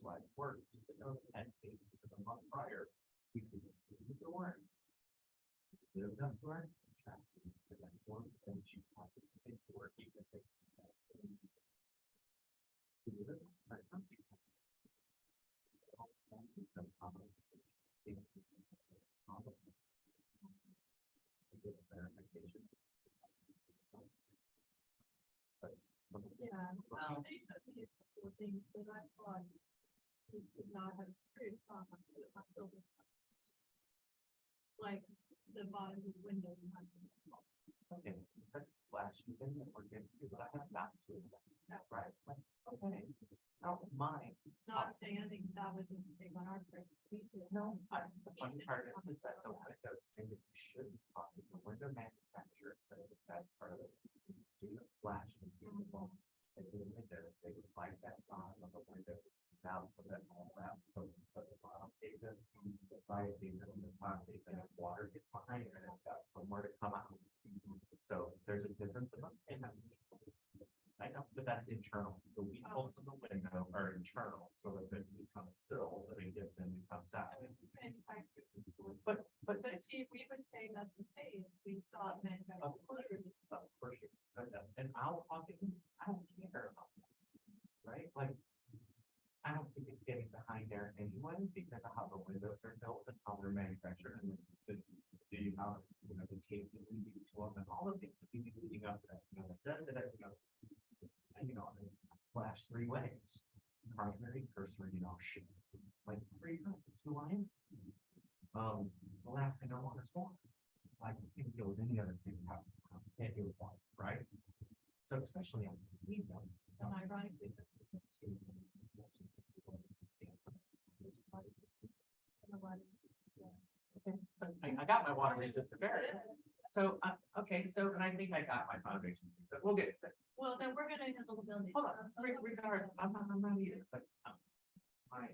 So I worked, even though the 10 days for the month prior, we could just do the work. Live up to our contract, because that's one of the things you have to think the work, even if it's. Yeah, well, they said these were things that I thought he could not have created problems with my building. Like the bottom of the window. Okay, that's flashing thing that we're getting to, but I have not to it. That's right. Like, okay, I don't mind. No, I'm saying, I think that was a mistake on our part. We should. No, the funny part is that the windows say that you shouldn't, the window manufacturer says that that's part of it. Do the flash and the windows, they would like that bottom of the window down so that all that, so put the bottom pavement, the side pavement, and the top pavement, if water gets behind it, and it's got somewhere to come out. So there's a difference in that. I know, but that's internal. The weak holes in the window are internal, so that it becomes sill, that it gets in and comes out. But see, we would say that's the case, we saw it manufactured. of course, and I'll talk to him, I don't care about that. Right, like, I don't think it's getting behind there anyway, because of how the windows are built and how they're manufactured and the how, you know, the tape that we do to them and all the things that we do leading up to that, you know, flash 3 ways. Primary, cursory, shit. Like 3 times, it's who I am. The last thing I want is water. I can't deal with any other thing. Can't deal with water, right? So especially on the And ironically, I got my water resistant barrier. So, okay, so, and I think I got my foundation, but we'll get there. well, then we're gonna handle the building. Hold on, regardless, I'm not either, but, my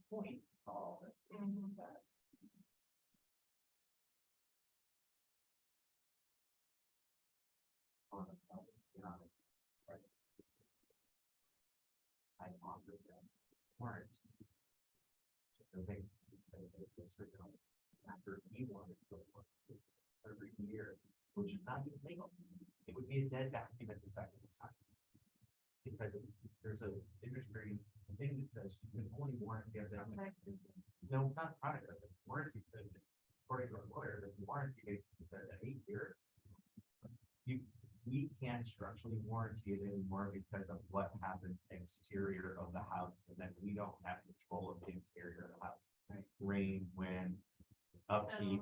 point, all this is that. I offered them warrants. So the things after he wanted to go every year, which is not even legal. It would be a dead document the second we sign. Because there's an industry thing that says you can only warranty them. No, not product, but the warranty, according to our lawyer, the warranty basically says that 8 years. We can't structurally warranty it anymore because of what happens exterior of the house, and then we don't have control of the exterior of the house. Rain, wind, upkeep,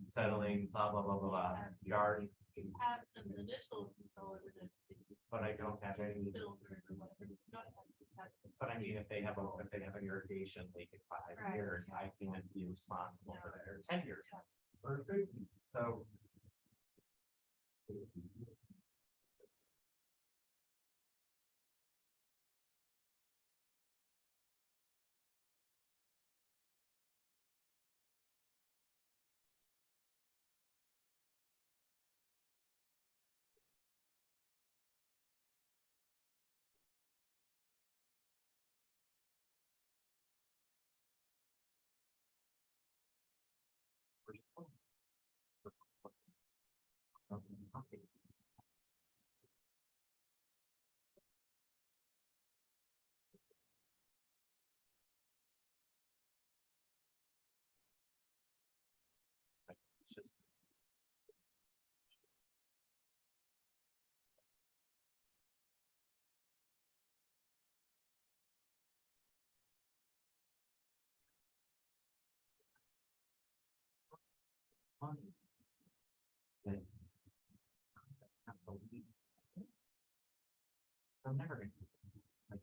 settling, blah, blah, blah, blah, blah, yard. You have some initial control over this. But I don't have any. Filter or whatever. But I mean, if they have an irrigation leak in 5 Right. years, I can't be responsible for that, or 10 years. Or 50. So. money. Then. I'm never gonna. Like,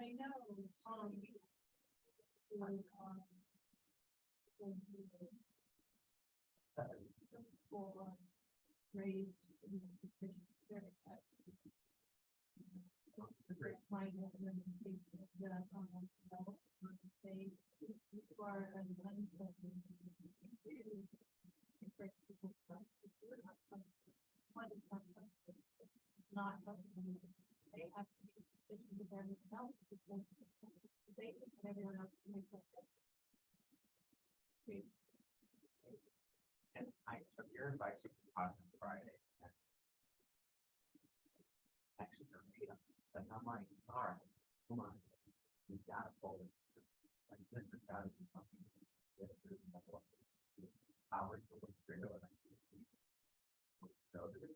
I know, it's like, for raised. My recommendation is that, they require an not, they have to be suspicious of everyone else because they think that everyone else can make that. And I took your advice on Friday. Actually, they're made up, but I'm like, all right, come on, we gotta pull this. Like, this has gotta be something. This power to look through and I see. So there's.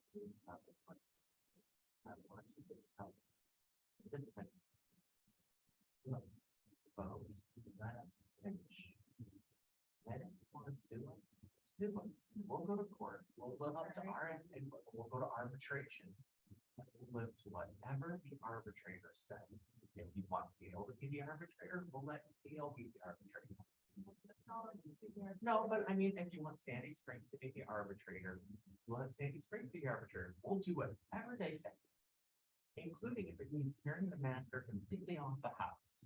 I want you to tell. Look, folks, let us finish. Let it want to sue us. Sue us. We'll go to court. We'll live up to our and we'll go to arbitration. We'll live to whatever the arbitrator says. If you want Gail to be the arbitrator, we'll let Gail be the arbitrator. No, but I mean, if you want Sandy Springs to be the arbitrator, we'll let Sandy Springs be the arbitrator. We'll do whatever they say. Including if it means tearing the master completely off the house.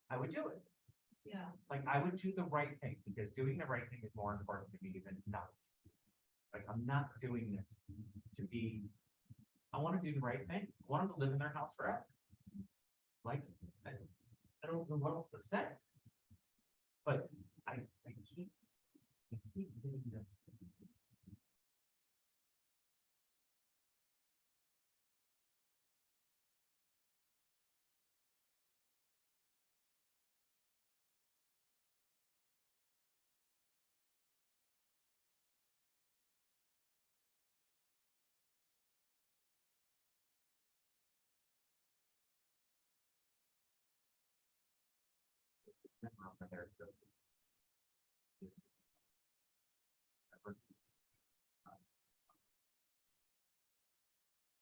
I would do it. Yeah. Like, I would do the right thing, because doing the right thing is more important to me than not. Like, I'm not doing this to be, I want to do the right thing. I want them to live in their house forever. Like, I don't know what else to say. But I keep doing this.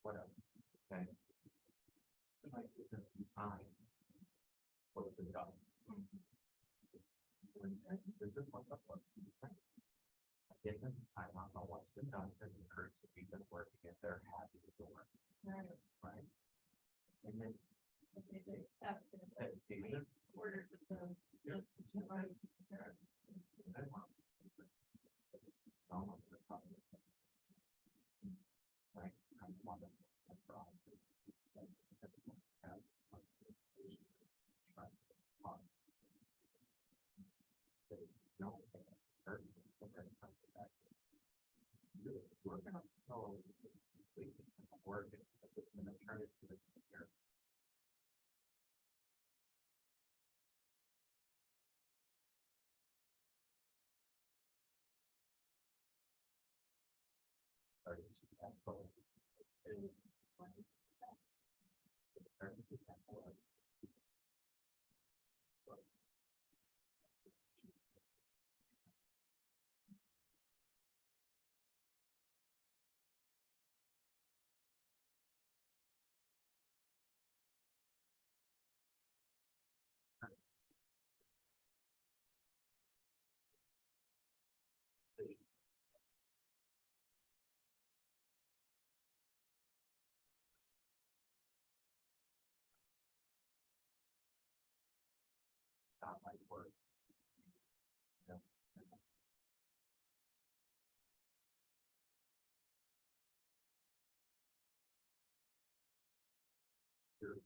Whatever. Okay. Like, decide what's been done. This is what the folks do. I get them to sign off on what's been done because it encourages the people to work if they're happy with the work. Right. And then. They accept it. That's the Order with the. Right. Right. I want to. No. We're gonna go. Work in the system and turn it to the computer. Starting to pass slow. Starting to pass slow. Stop my work. Yeah. Here's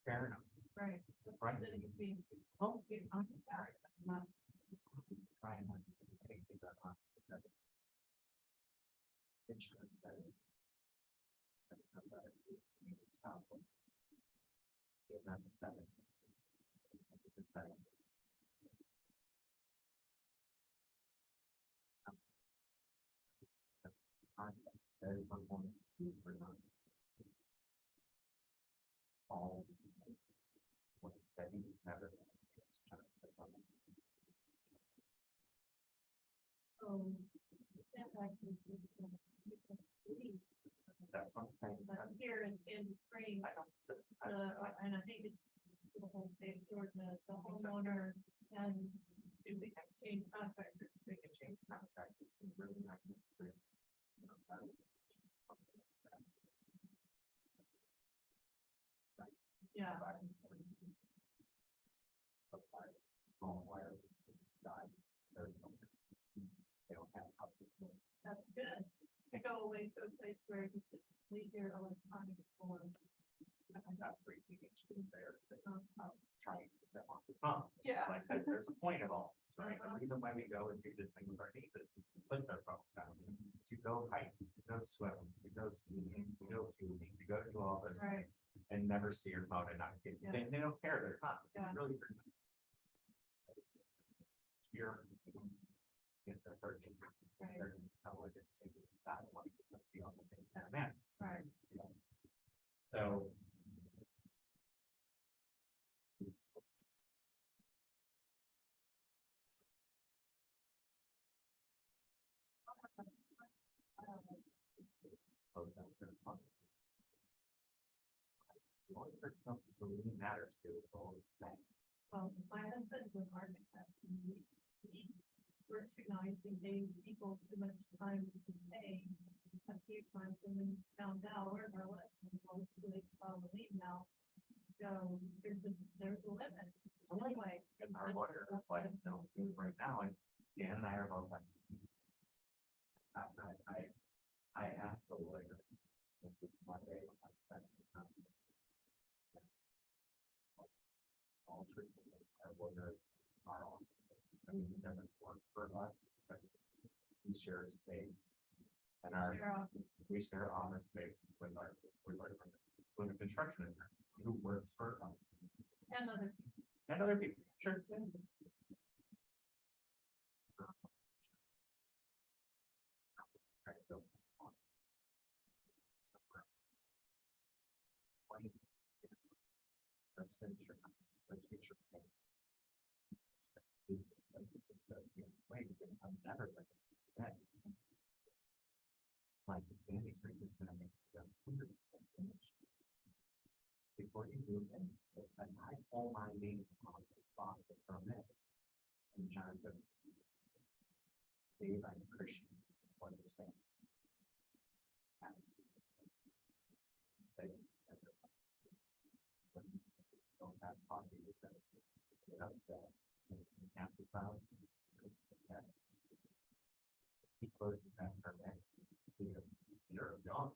fair enough. Right. Right. Then it could be, Oh, I'm sorry, not, trying not to do anything that much. Insurance says. Stop. Give them the 7. The 7. Contract says we're going to do for not. All. What he said, he was never. Trying to say something. that actually. That's what I'm saying. Here in Sandy Springs, I don't. and I think it's the whole state of Georgia, the homeowner and do the exchange contractors. They can change contract. It's really not. Yeah. Small wire dies. There's no. They don't have houses. That's good. I go away to a place where you can leave your electronic form. I got 3 teenage kids there. I'm trying to get them off the phone. Yeah. Like, there's a point of all this, right? The reason why we go and do this thing with our nieces is to put their phones down, to go hike, to go swim, to go skiing, to go tubing, to go do all those Right. things. And never see your phone and not get, Yeah. they don't care, they're not, it's Yeah. really. You're. Get their 13. Right. They're gonna tell it it's inside of what you can see on the thing, man. Right. So. Close out their fund. The only person who really matters to is the whole thing. Well, my husband's an architect. And he recognizing gave people too much time to pay a few times and then found out where their lesson was, so they probably leave now. So there's a limit. Anyway. And our lawyer is like, no, right now, and Dan and I are both like. I asked the lawyer. This is Monday. I spent time. All treatment, our lawyer is our office. I mean, he doesn't work for us, but we share space. And we share office space with our construction attorney who works for us. And other. And other people, sure. Let's finish your house. Let's get your pay. I'm never going to do that. Like the Sandy Street is going to make it 100% finished. Before you move in, and I pull my name on the spot from it. And John goes, Dave, I'm a Christian. What are you saying? Say, don't have coffee with them. Get upset. After thousands, he closes that permit. You're gone.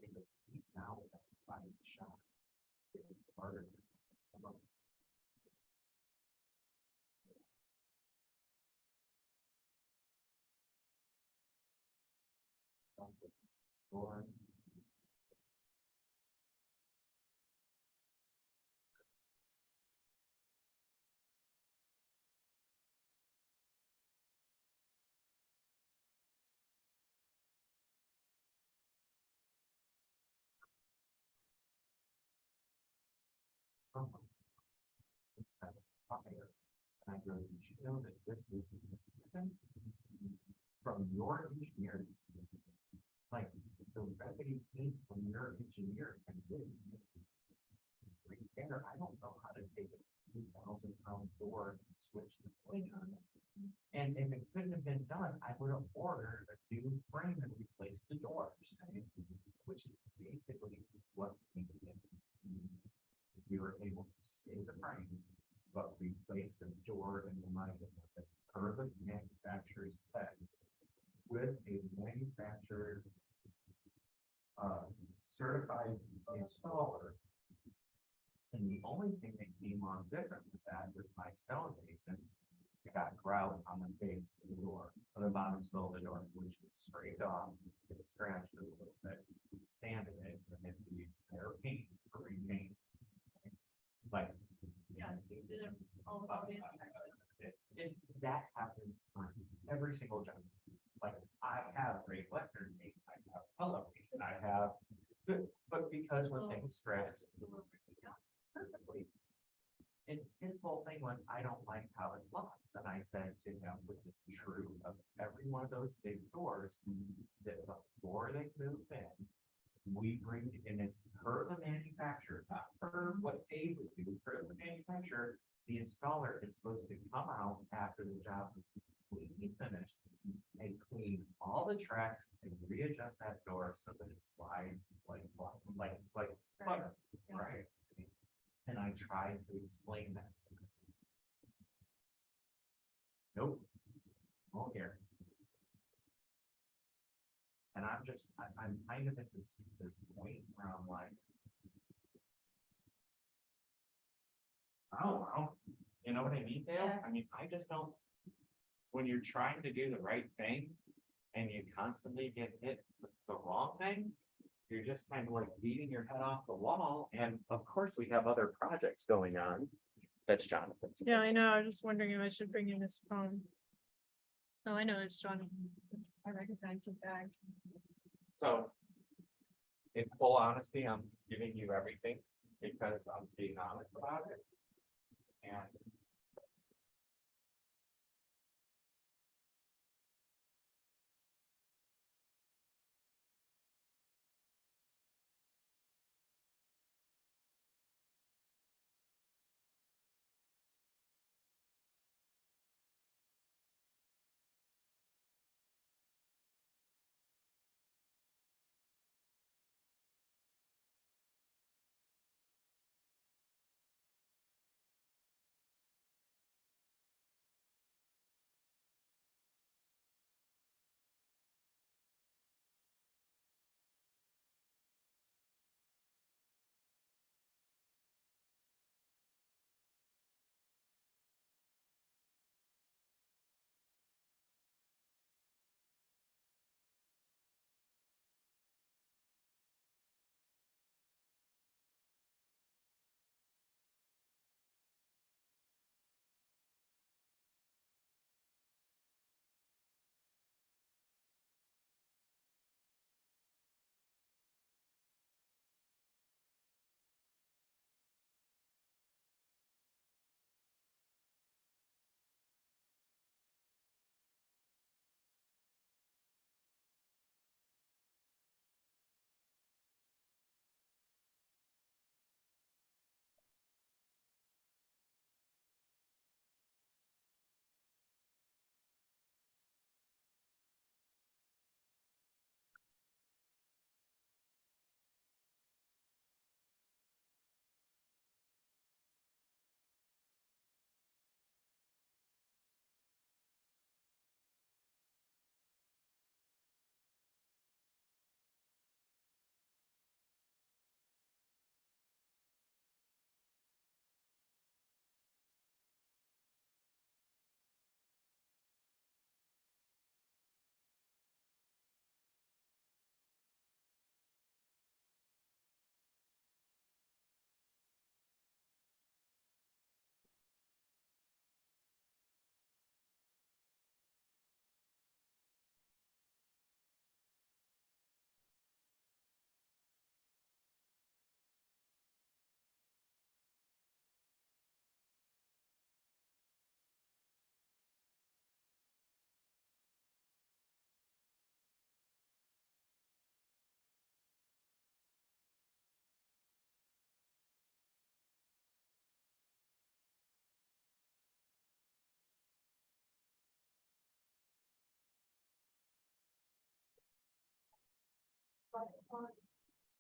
Because he's now buying the shop. Harder than some of them. Or someone. Fire. And I go, did you know that this is significant? From your engineers. Like the revenue came from your engineers and did. Repair, I don't know how to take a 2,000-pound door and switch the swing on it. And if it couldn't have been done, I would have ordered a new frame and replaced the doors. Which is basically what we did. We were able to save the frame, but replace the door and the line per the manufacturer's specs with a manufacturer certified installer And the only thing that came on different was that was my stone basins. It got grout on the face of the door, on the bottom sill of the door, which was scraped off, it scratched it a little bit, sanded it, and then we used their paint for repaint. Like, Yeah, you did it all about it. that happens on every single job. Like, I have Great Western paint, I have color paste, and I have, but because when things scratch perfectly. And his whole thing was, I don't like how it looks, and I said to him, which is true of every one of those big doors, that before they move in, we bring, and it's per the manufacturer, not per what Dave would do, per the manufacturer, the installer is supposed to come out after the job is completely finished and clean all the tracks and readjust that door so that it slides like butter, right? And I tried to explain that to him. Nope. Oh, here. And I'm kind of at this point where I'm like, I don't know, you know what I mean, Dale? Yeah. I mean, I just don't, when you're trying to do the right thing and you constantly get hit with the wrong thing, you're just kind of like beating your head off the wall. And of course, we have other projects going on. That's Jonathan's. Yeah, I know. I was just wondering if I should bring in his phone. Oh, I know, it's John. I recognize his bag. So, in full honesty, I'm giving you everything because I'm being honest about it. And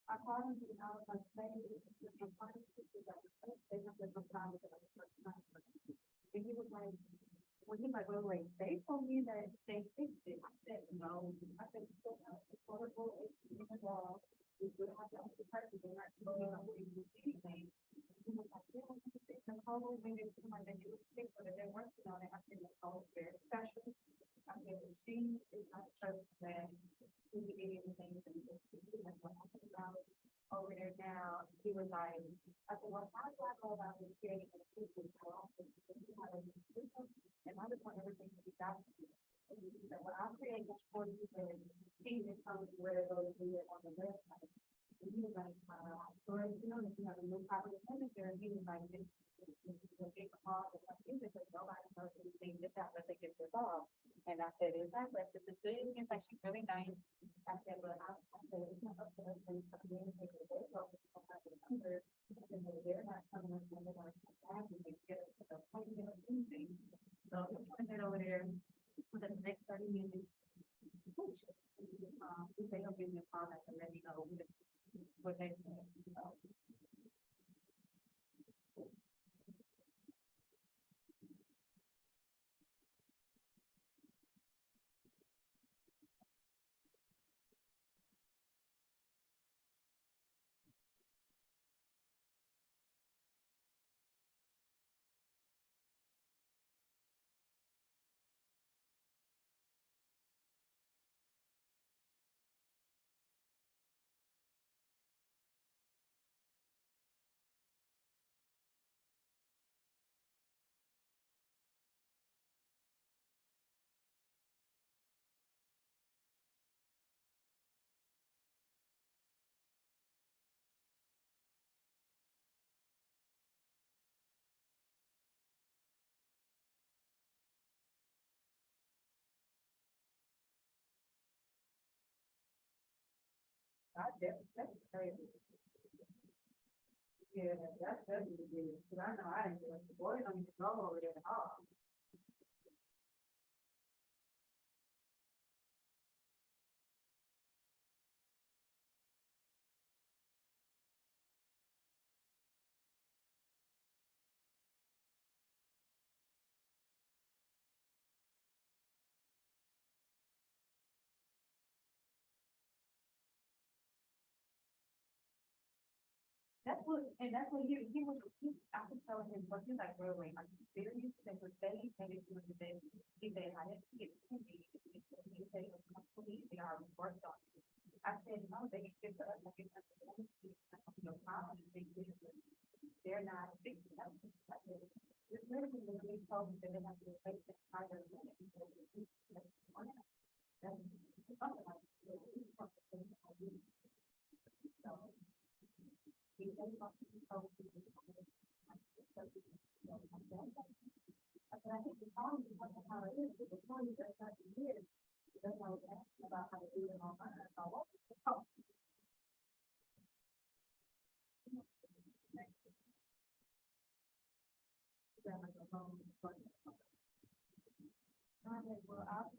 I called him to the house, like, maybe I'm finding people that they have different problems at a certain time. And he was like, wait, they told me that they fixed it. I said, no, I said, it's still not affordable, it's in the wall. We still have to have the person, they're not doing anything. He was whole, when it's like they do a stick, but they're working on it, I think the whole very special. I think the machine is not so that we can get anything, that's what I'm about over there now. He was like, I said, well, how do I go about this creating a system? And I just want everything to be documented. So what I'm creating is for you, and he can tell me where to go to do it on the website. And he was like, or you know, if you have a new property manager, he was like, this will get called, because nobody knows anything, this happens, I think it's resolved. And I said, exactly, this is good, in fact, she's really nice. I said, but I said, it's not up to us to communicate with the I said, no, they're not telling us when they're going to come back, and they get us to the point of anything. So I'm putting it over there for the next 30 minutes. Just say, he'll give me a call back and let me know what they say. That's crazy. Yeah, that's definitely good, because I know I didn't do it, the boy don't even go over there at all. That's what, and that's what he was, I was telling him, but he's like, wait, wait, are you serious? They were saying, and it's doing the best. He said, I didn't see it. He said, it was complete, they are worked on it. I said, no, they can get to us, like, no problem, they're not fixing it. It's literally the big problem that they have to replace the entire. That's something like. So. I think the problem is how it is, the problem is that years, that's how it's about how to do it on. Well, I'll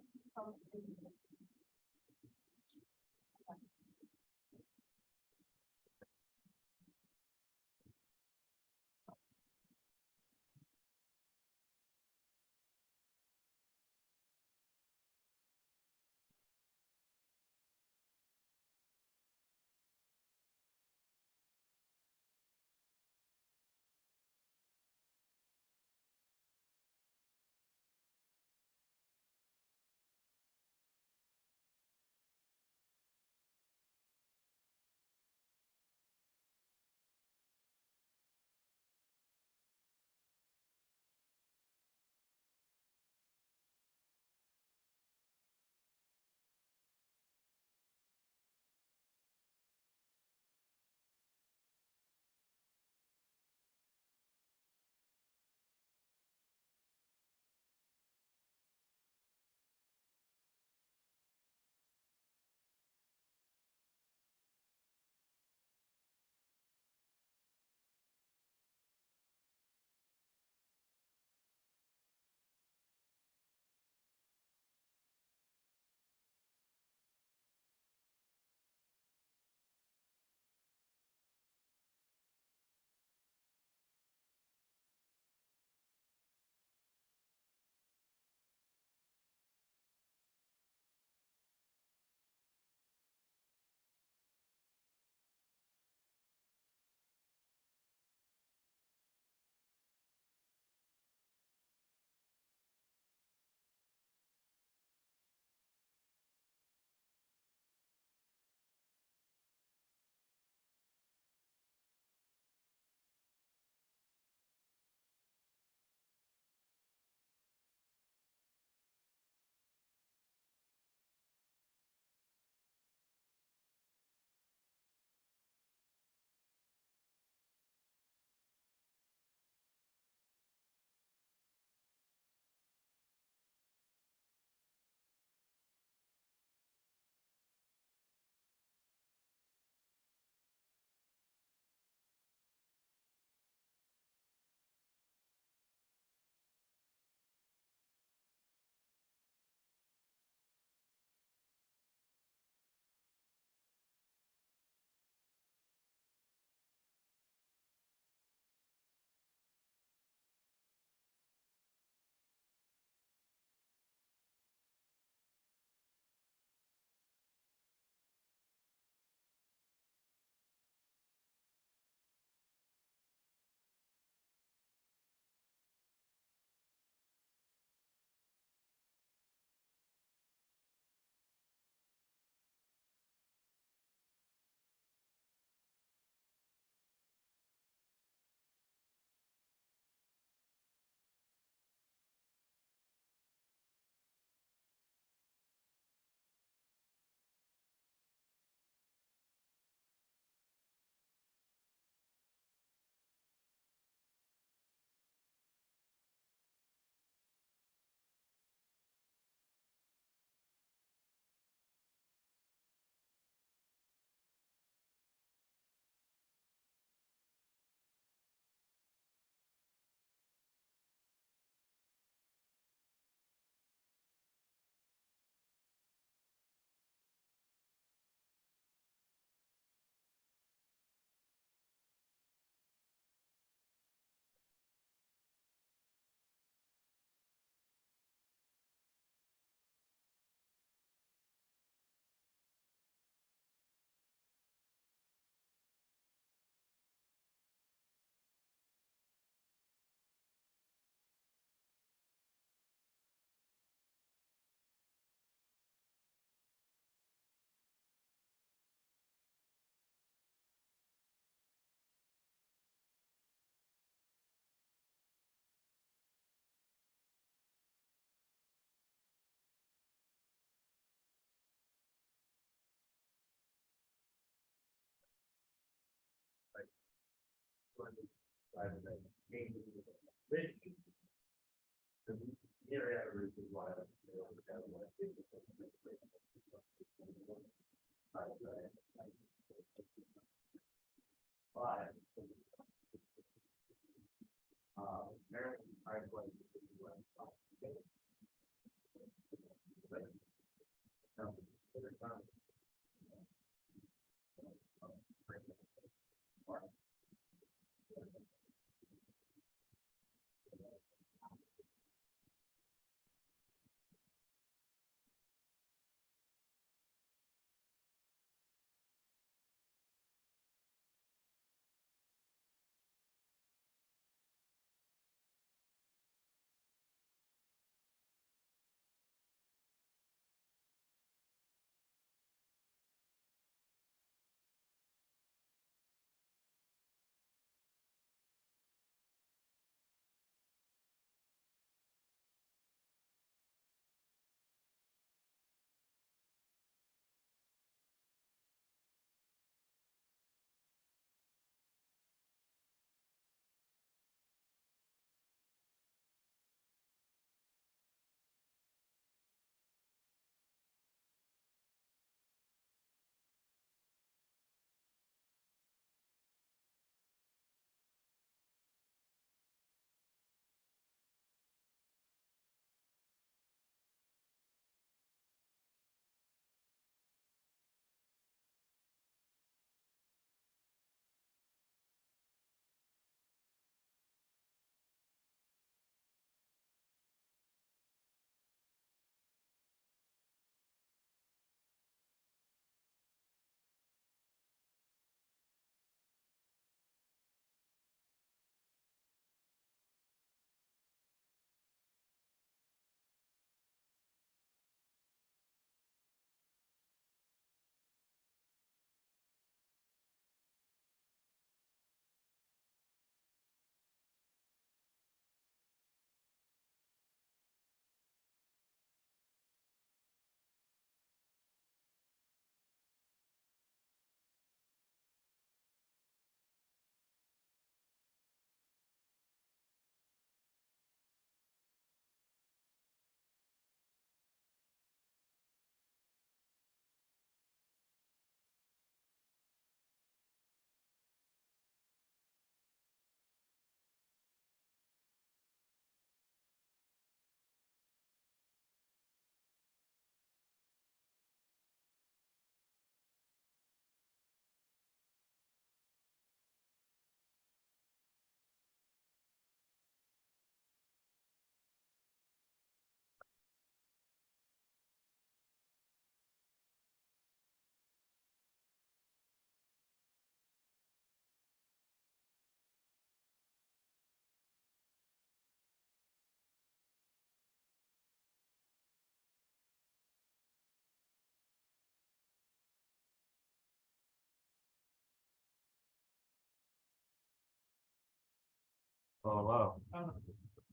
Oh, wow.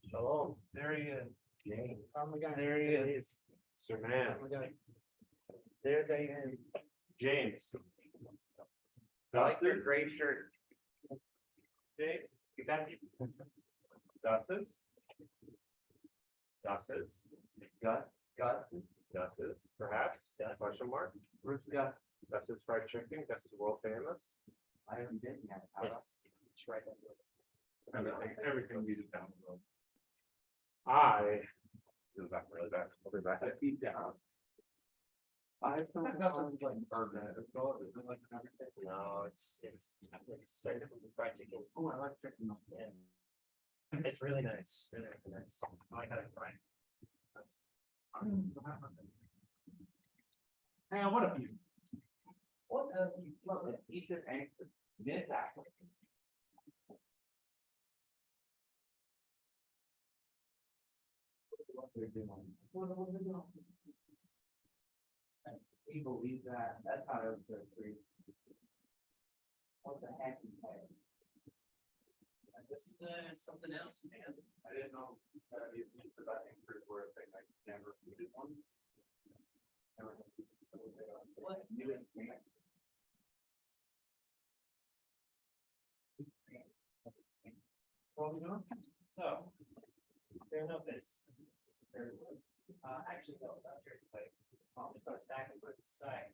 Shalom, there he is. James. Oh my God. There he is. Sir man. There they is. James. I like your gray shirt. James, you got it. Dustin's. Dustin's. Got. Dustin's, perhaps, question mark. Ruth's got. Dustin's fried chicken, Dustin's world famous. I haven't been yet. It's right. Everything needed down the road. Go back really back. I'll be back. Feet down. I've done like burger. It's all like everything. No, it's started with the fried chicken. Oh, I like chicken. Yeah. It's really nice. Really nice. I got it right. Hey, what a you? What a you love it. Each of anchor. This actually. You believe that? That's how it was free. What the heck is that? This is something else, man. I didn't know that you used that anchor were a thing. I never needed one. What? You didn't. What we doing? So. Fair enough, this. Actually, no, not here, like, I'm just gonna stack it with the side.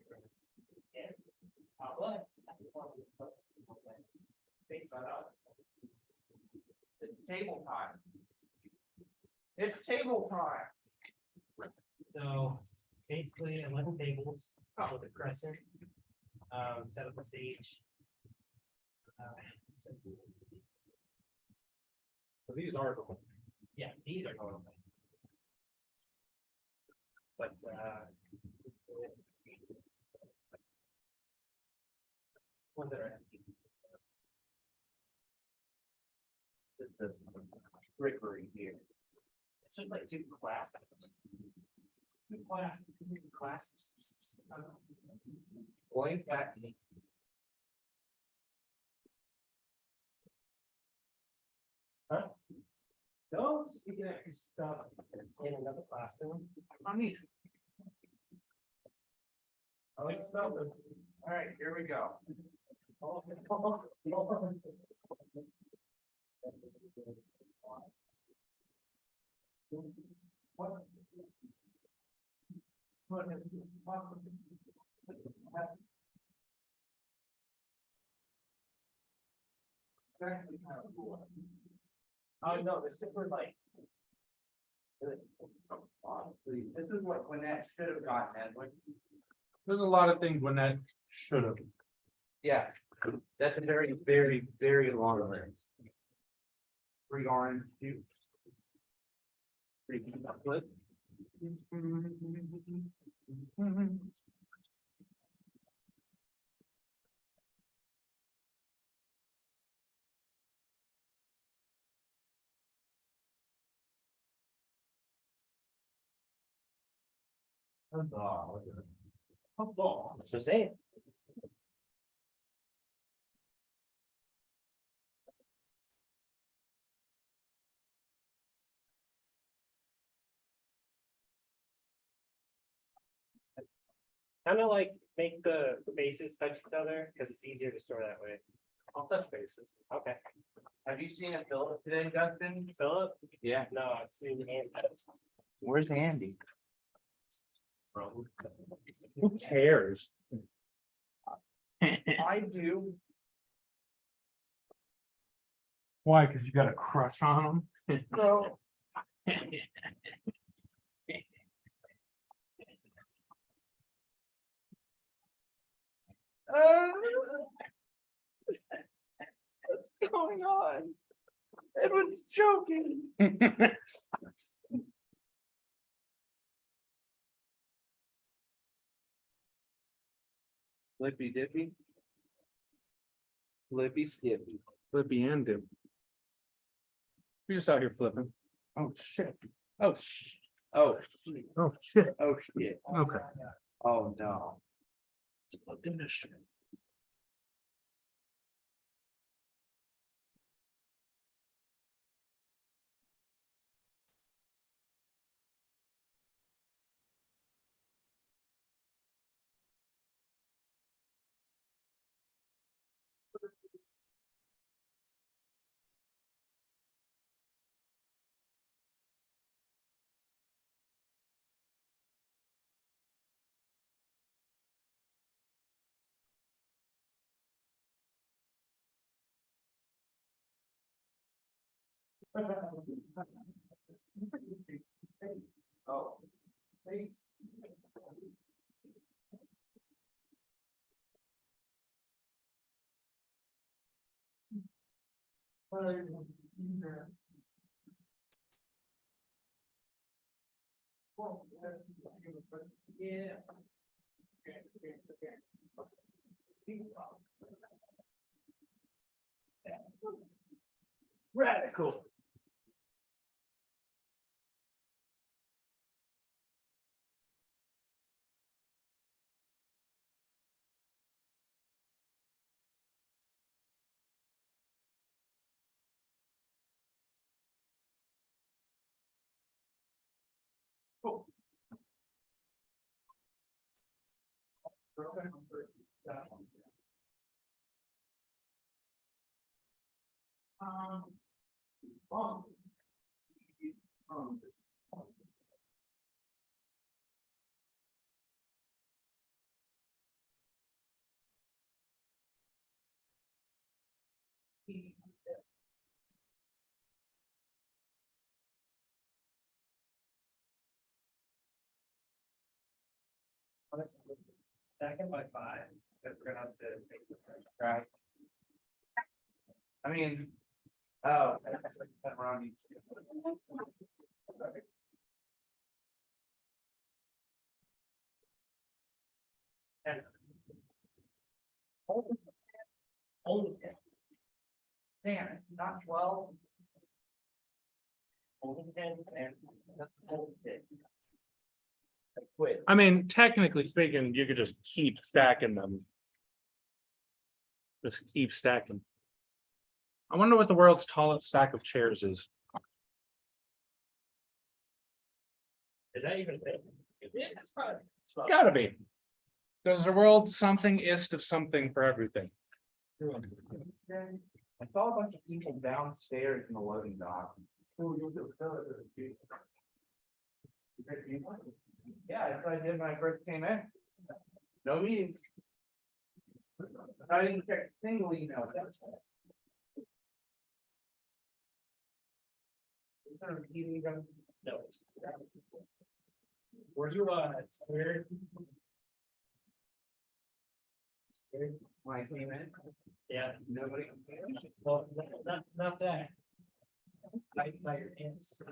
Yeah. But. Based on. The table time. It's table time. So basically 11 tables with a crescent. Set up the stage. So these are. Yeah, these are going. But ones that are empty. This brickery here. It's just like two classes. Classes. Going back. Huh? No, you can actually stuff in another classroom. I mean. I like stuff. All right, here we go. Oh, no, this is for like. This is what Gwinnett should have gotten, Edwin. There's a lot of things when that should have. Yeah, that's a very, very, very long list. 3 orange juice. 3 chocolate. Just say it. Kind of like make the bases touch each other, because it's easier to store that way. I'll touch bases. Okay. Have you seen a Philip today, Dustin? Philip? Yeah. No, I've seen Andy. Where's Andy? Who cares? I do. Why? Cause you got a crush on him? No. What's going on? Edward's joking. Flippy dippy. Flippy skippy. Flippy and him. You're just out here flipping. Oh shit. Oh, Oh. oh, shit. Oh shit. Okay. Oh no. Oh. Thanks. Yeah. Radical. Oh. Second by 5, but we're gonna have to make the right. I mean, oh. Around each. And. Only 10. Damn, it's not 12. Only 10, and that's only 10. I quit. I mean, technically speaking, you could just keep stacking them. Just keep stacking. I wonder what the world's tallest stack of chairs is. Is that even a thing? Yeah, it's probably. Gotta be. There's a world something ist of something for everything. I saw a bunch of people downstairs in the loading dock. Yeah, that's what I did when I first came in. No meetings. I didn't check a single email. No. Were you scared? Scared when I came in? Yeah, nobody. Well, not that. I your hands.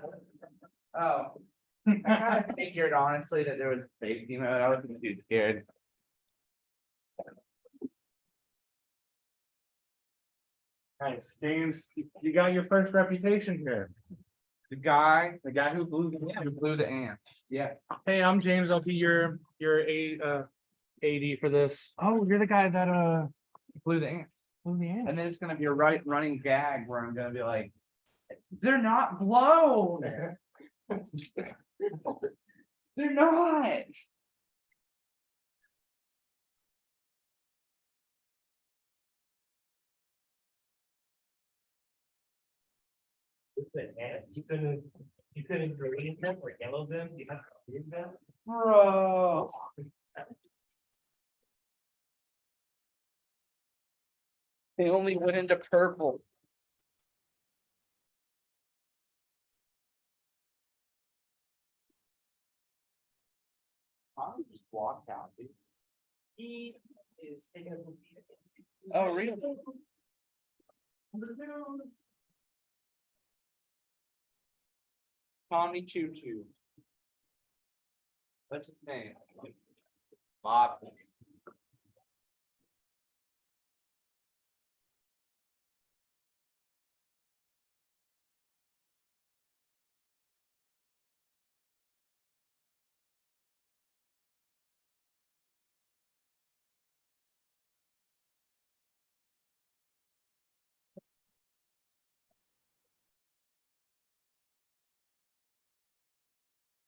Oh. I kind of figured honestly that there was fake email. I wasn't too scared. Nice, James, you got your first reputation here. The guy who blew the ant. Yeah. Hey, I'm James. I'll be your AD for this. Oh, you're the guy that Blew the ant. blew the ant. And then it's gonna be a running gag where I'm gonna be like, they're not blown. They're not. You couldn't green them or yellow them, you have to green them? Bro. They only went into purple. I'm just walked out, dude. He is. Oh, really? Tommy Choo Choo. That's his name. Bob.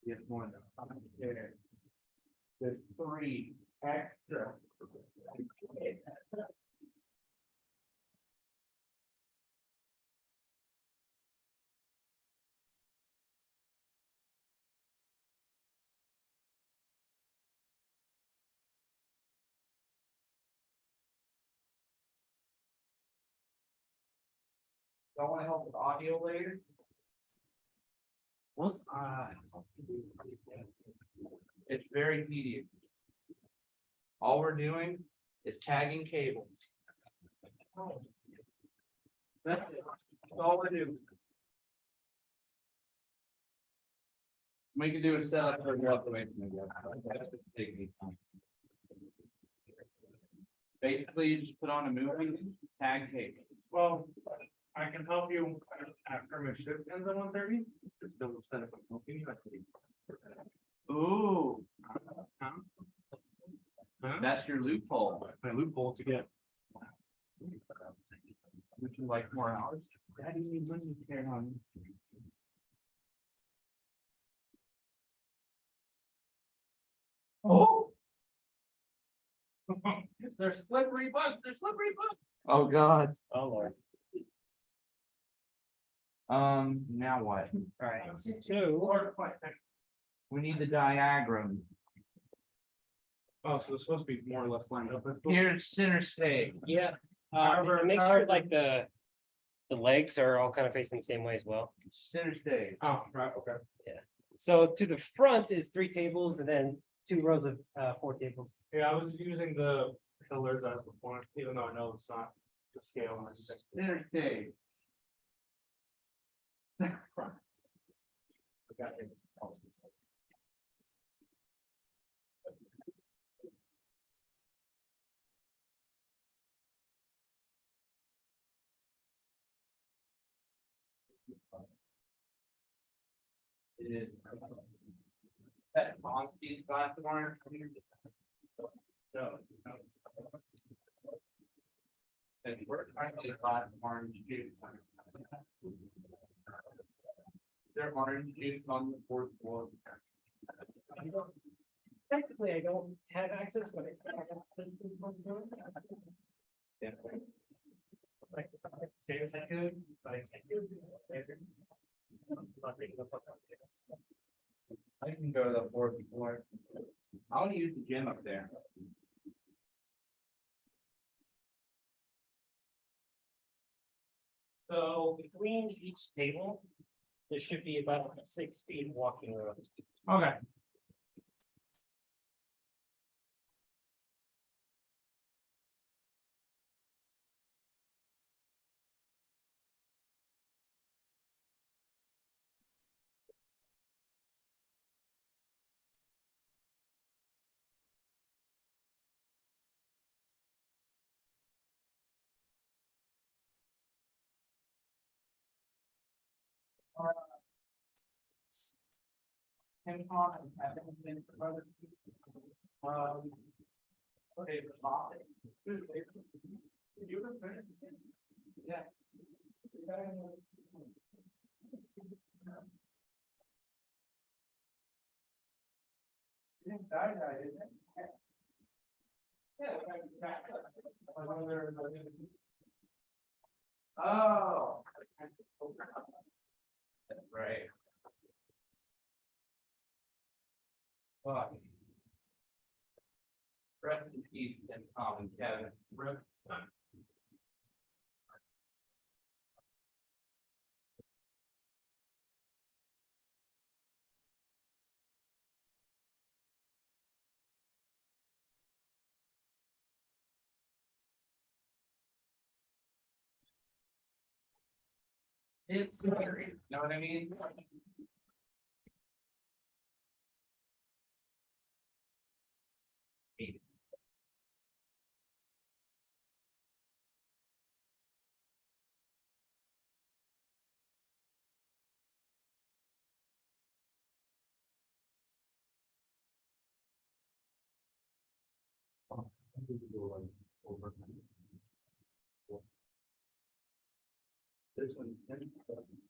Get more than there. There's 3 extra. Don't want to help with audio later. What's it's very tedious. All we're doing is tagging cables. That's it. That's all we're doing. We can do a setup for walk away from the basically, you just put on a movie, tag cable. Well, I can help you after my shift ends at 1:30. Just don't set up a movie. Ooh. That's your loophole. My loophole to get. Would you like more hours? Daddy needs money to carry on. Oh. They're slippery bugs. They're slippery bugs. Oh, God. Oh, Lord. Now what? Alright, so We need the diagram. Oh, so it's supposed to be more or less lined up. Here's center stage. yeah, However- make sure like the legs are all kind of facing the same way as well. Center stage. Oh, right, okay. So to the front is 3 tables and then 2 rows of 4 tables. Yeah, I was using the pillars as the point, even though I know it's not the scale and everything. Center stage. It is. That on-speed platform. No. And we're currently orange juice. There orange juice on the 4th floor. Technically, I don't have access, but like, say if I could, but I can't do it. I can go to the 4th floor. I want to use the gym up there. So between each table, there should be about 6 feet walking room. Okay. Can talk and have anything for other people. Okay, the Bob. You were finished? Yeah. Didn't die, didn't it? Yeah. Oh. That's right. Fuck. Rest in peace and Tom and Kevin. Rest. It's scary, you know what I mean? This one,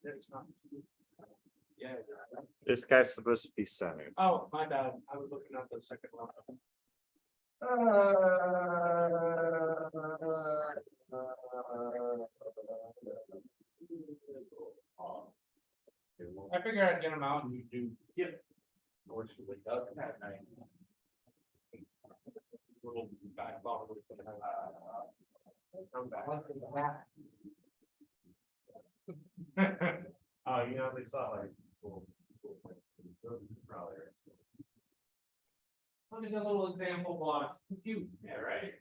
it's not. Yeah. This guy's supposed to be center. Oh, my bad. I was looking at the second one. I figured I'd get them out and you do. Yep. Little back bottom. Oh, you know, they saw like. Look at the little example blocks. Cute, yeah, right?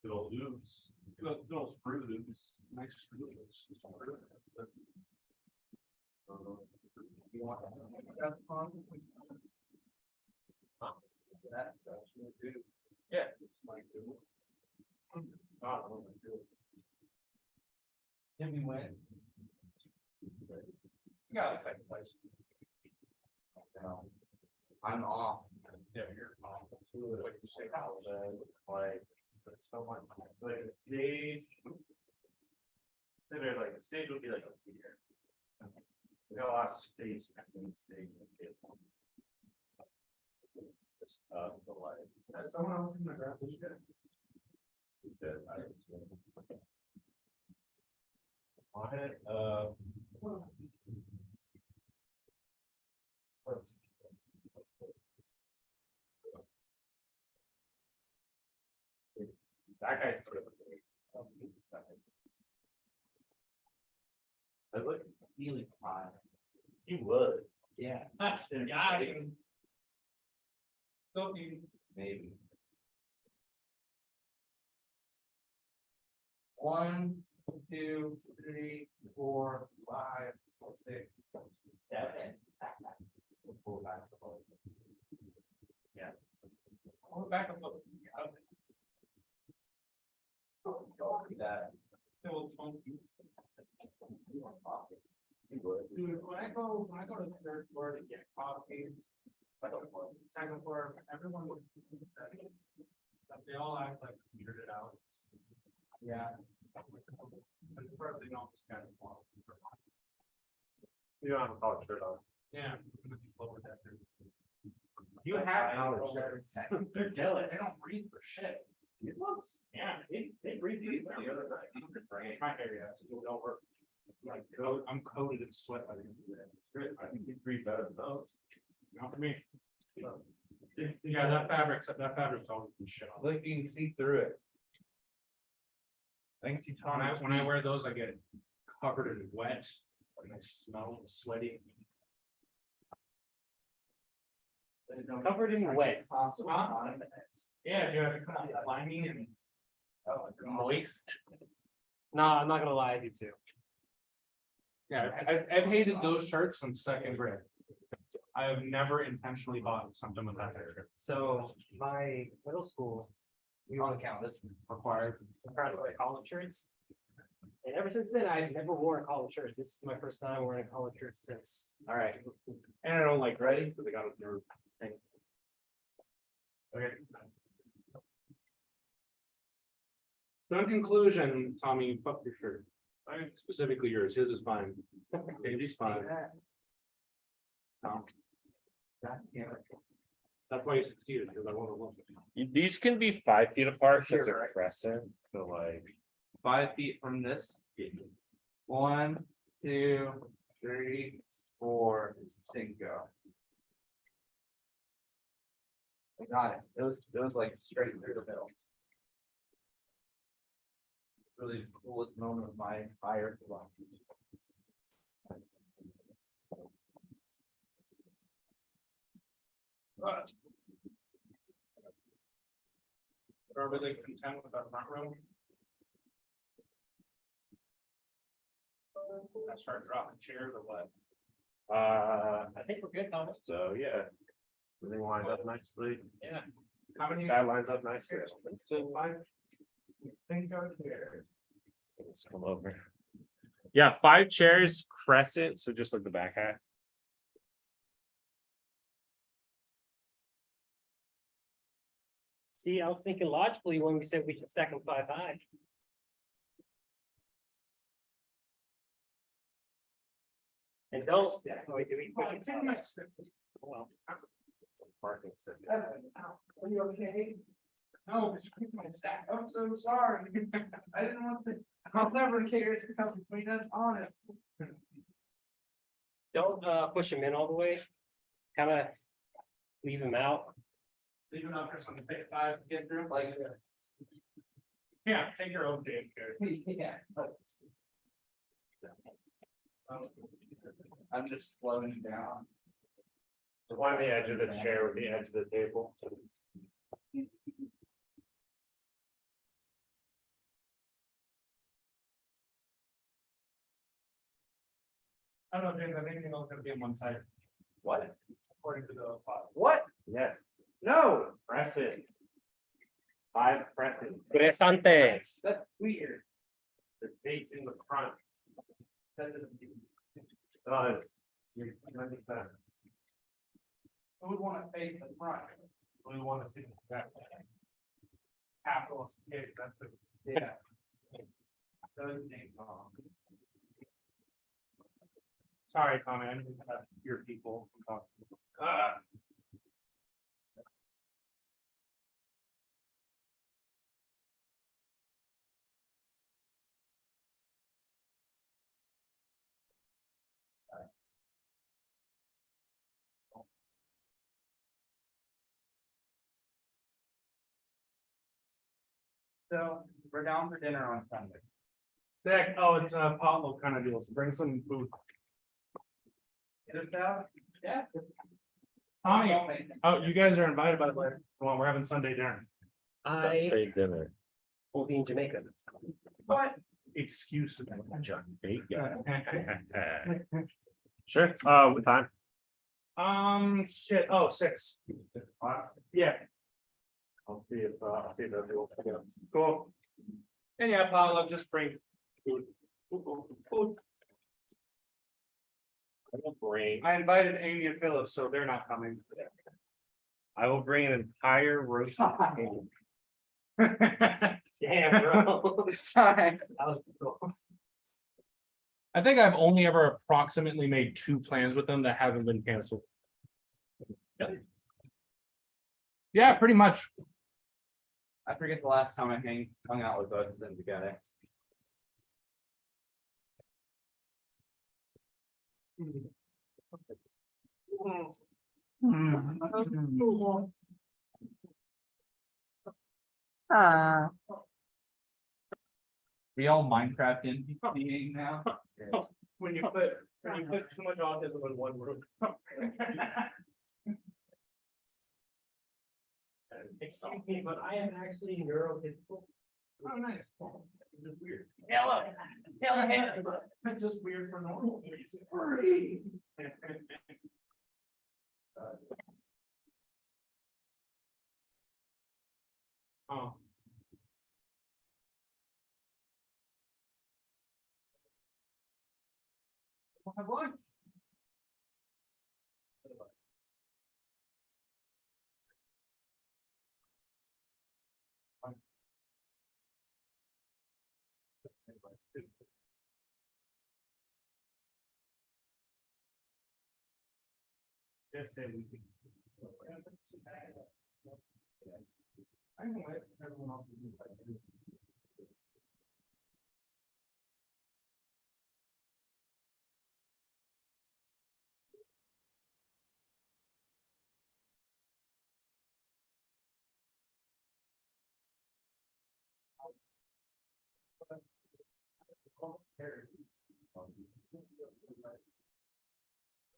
Little loops, little screw loops, nice screw loops. You want that fun? That's really good. Yeah, it's my good. Not really good. Then we went. You got a second place. I'm off. Yeah, you're off. What you say, like, so much, like the stage. Like the stage will be like up here. We got a lot of space between the stage and the table. Just, the light. Someone else in the grab this shit. That guy's sort of. I look really high. You would. Yeah. Yeah, I can. Don't you? Maybe. 1, 2, 3, 4, 5, 6, 7. Pull back the boat. Yeah. Pull it back a little. That. Dude, when I go to the third floor to get coffee, second floor, everyone would. They all act like figured it out. Yeah. Probably not this kind of. You don't have a college shirt on. Yeah. You have college shirts. They're jealous. They don't breathe for shit. Yeah, they breathe deep the other night. My area, so don't work. Like, I'm coated in sweat by the end of the day. I think you breathe better than those. Not for me. Yeah, that fabric's always been shit. Look, you can see through it. Thanks, you When I wear those, I get covered in wet, and I smell sweaty. Covered in wet. Yeah, you have to come out climbing and. Moist. No, I'm not gonna lie, I do too. Yeah, I've hated those shirts since second grade. I have never intentionally bought something with that texture. So my middle school, we On were account, this is required some kind of like collared shirts. And ever since then, I've never worn a collared shirt. This is my first time wearing a collared shirt since. all right. And I don't like ready, because they got a nerve. Okay. So in conclusion, Tommy, fuck your shirt. Specifically yours, his is fine. Davey's fine. No. That's why you succeeded, because I want to look. These can be 5 feet apart because they're crescent, so like. 5 feet from this. 1, 2, 3, 4, and go. I got it. It was like straight through the middle. Really the coolest moment of my entire life. But. Are everybody content with our front room? I start dropping chairs or what? I think we're good, Thomas. So, yeah. Everything lines up nicely. Yeah. How many? That lines up nicely. So 5. Things out here. Let's come over. Yeah, 5 chairs, crescent, so just like the back half. See, I was thinking logically when we said we should stack them 5 high. And don't stack. Oh, wait, do we push it? Well. Parking sit. Are you okay? No, just keep my stack. I'm so sorry. I didn't want to. I'll never care to come between us, honest. Don't push them in all the way. Kind of leave them out. Leave it up for some big 5 to get through like this. Yeah, take your own damn care. Yeah. I'm just slowing down. Find the edge of the chair with the edge of the table. I don't know, James, I think it's gonna be on one side. What? According to the file. What? Yes. No. Crescent. 5 crescent. Crescente. That's weird. The dates in the front. That doesn't Does. Who would wanna face the front? We want to see that. Capitalist kids, that's what, yeah. Those names. Sorry, Tommy, I didn't have your people. So we're down for dinner on Sunday. Zach, oh, it's a potluck kind of deal, so bring some food. Get it down? Yeah. Tommy, oh, you guys are invited, by the way. Come on, we're having Sunday dinner. I dinner. will be in Jamaica. What? Excuse me. Sure, what time? Shit, oh, 6. Yeah. I'll see if they'll pick it up. Cool. And yeah, Paul, I'll just bring food. Food. I invited Amy and Phillips, so they're not coming. I will bring an entire roast. Damn, bro. Sorry. That was cool. I think I've only ever approximately made 2 plans with them that haven't been canceled. Yeah, pretty much. I forget the last time I hung out with both of them together. We all Minecraft in being now. When you put too much autism in one room. Excuse me, but I am actually neurotypical. Oh, nice. Just weird. Hello. Just weird for normal. Oh. We'll have lunch. Just say we can. I can let everyone else do that.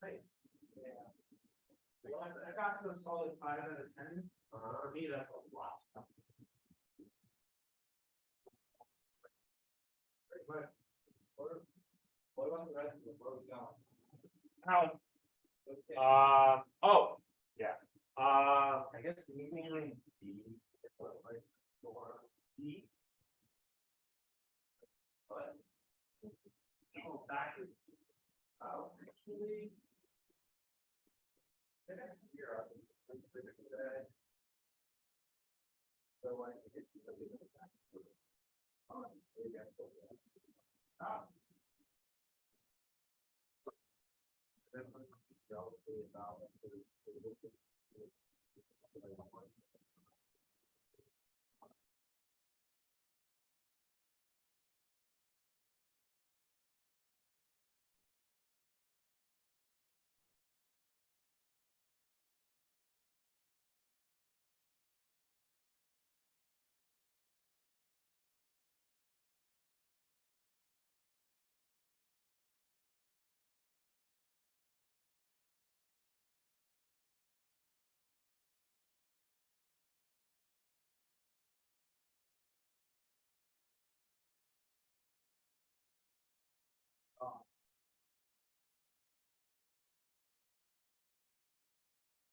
Nice. Yeah. Well, I got to a solid 5 out of 10. For me, that's a lot. Pretty much. What about the rest of the road going? How? Oh, yeah. I guess mainly B. It's like for B. But. Oh, back. Actually.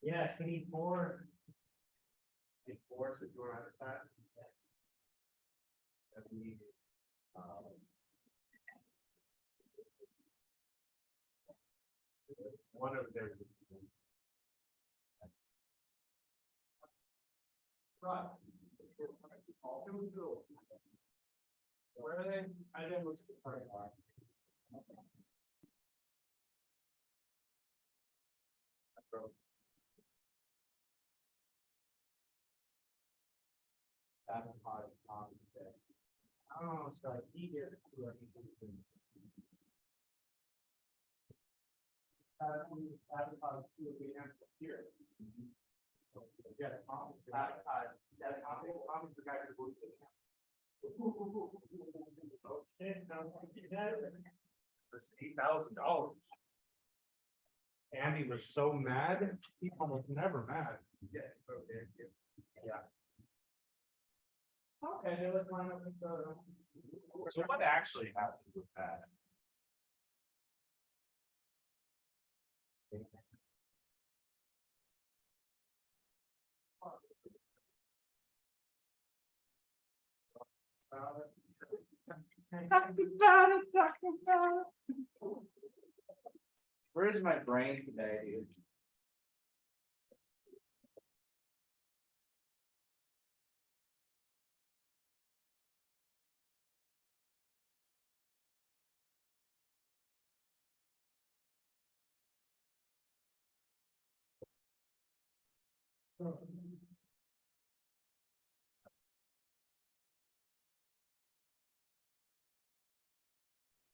Yes, we need 4. Need 4, so if you want to understand. That we need, One of their. Right. Where are they? I didn't look at the part. Oh, sorry, eager. It's $8,000. Andy was so mad, he almost never mad. Yeah. Okay, let's line up with the. So what actually happened with that? Where's my brain today, dude?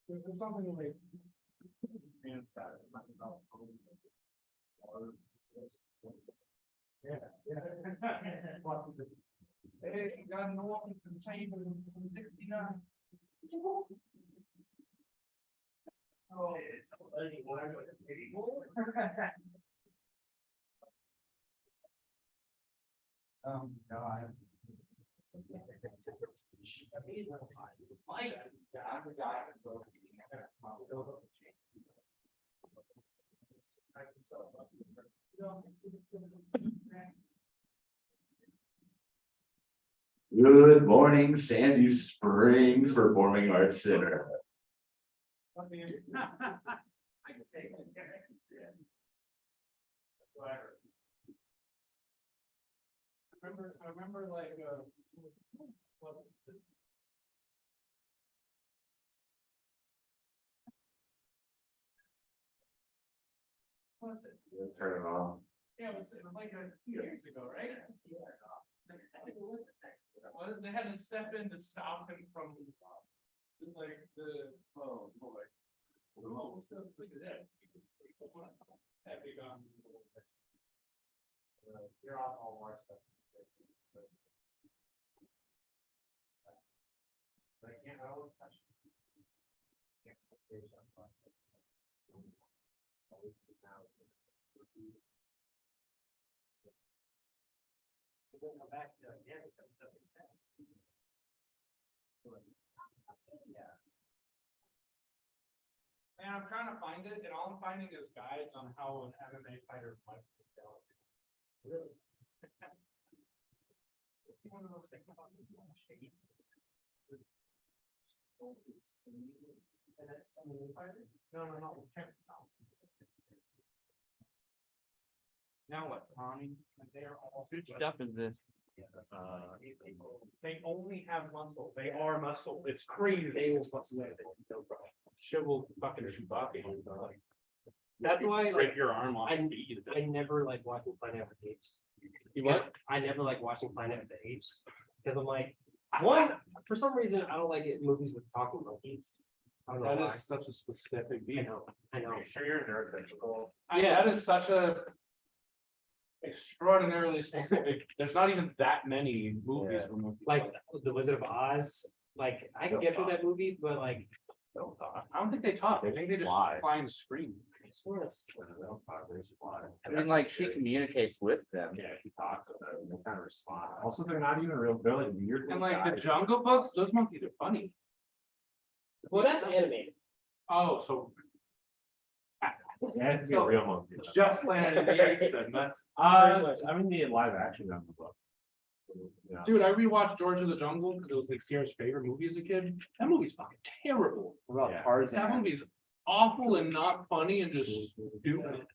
There's something like. Yeah. Hey, you got an open container from 69. Oh, it's God. Good morning, Sandy Springs Performing Arts Center. I can take it. I remember like, what was it? What was it? Turn it off. Yeah, it was like a few years ago, right? Well, they had to step in to stop him from, like, the, oh, boy. Oh, look at that. That big on. You're off all our stuff. But I can't, I don't touch. Come back to again, something fast. Yeah. And I'm trying to find it, and all I'm finding is guides on how an MMA fighter might be dealt. Really? It's one of those things about the shape. No. Now what, Tommy? They're all. Whose stuff is this? They only have muscle. They are muscle. It's crazy. Shovel fucking Chewbacca. That's why, Break like, your arm off. I never like watching Planet of the Apes. You what? I never like watching Planet of the Apes, because I'm like, one, for some reason, I don't like it in movies with talking monkeys. I don't know That why. is such a specific I beat. know, I know. Are you sure you're neurotypical? Yeah, that is such a. Extraordinarily specific. There's not even that many movies. Yeah. where movies Like The Wizard of Oz, like I can get through that movie, but like, don't talk. I don't think they talk. I think they just fly and scream. I swear it's. I mean, like, she communicates with them. Yeah, she talks with them. They kind of respond. Also, they're not even real. They're like weird. And like the Jungle Book, those monkeys are funny. Well, that's animated. Oh, so. It has to be a real monkey. Just Planet of the Apes then, that's. I'm in the live action on the book. Yeah. Dude, I rewatched George of the Jungle because it was like Sierra's favorite movie as a kid. That movie's fucking terrible. What about Yeah. Tarzan? That movie's awful and not funny and just stupid.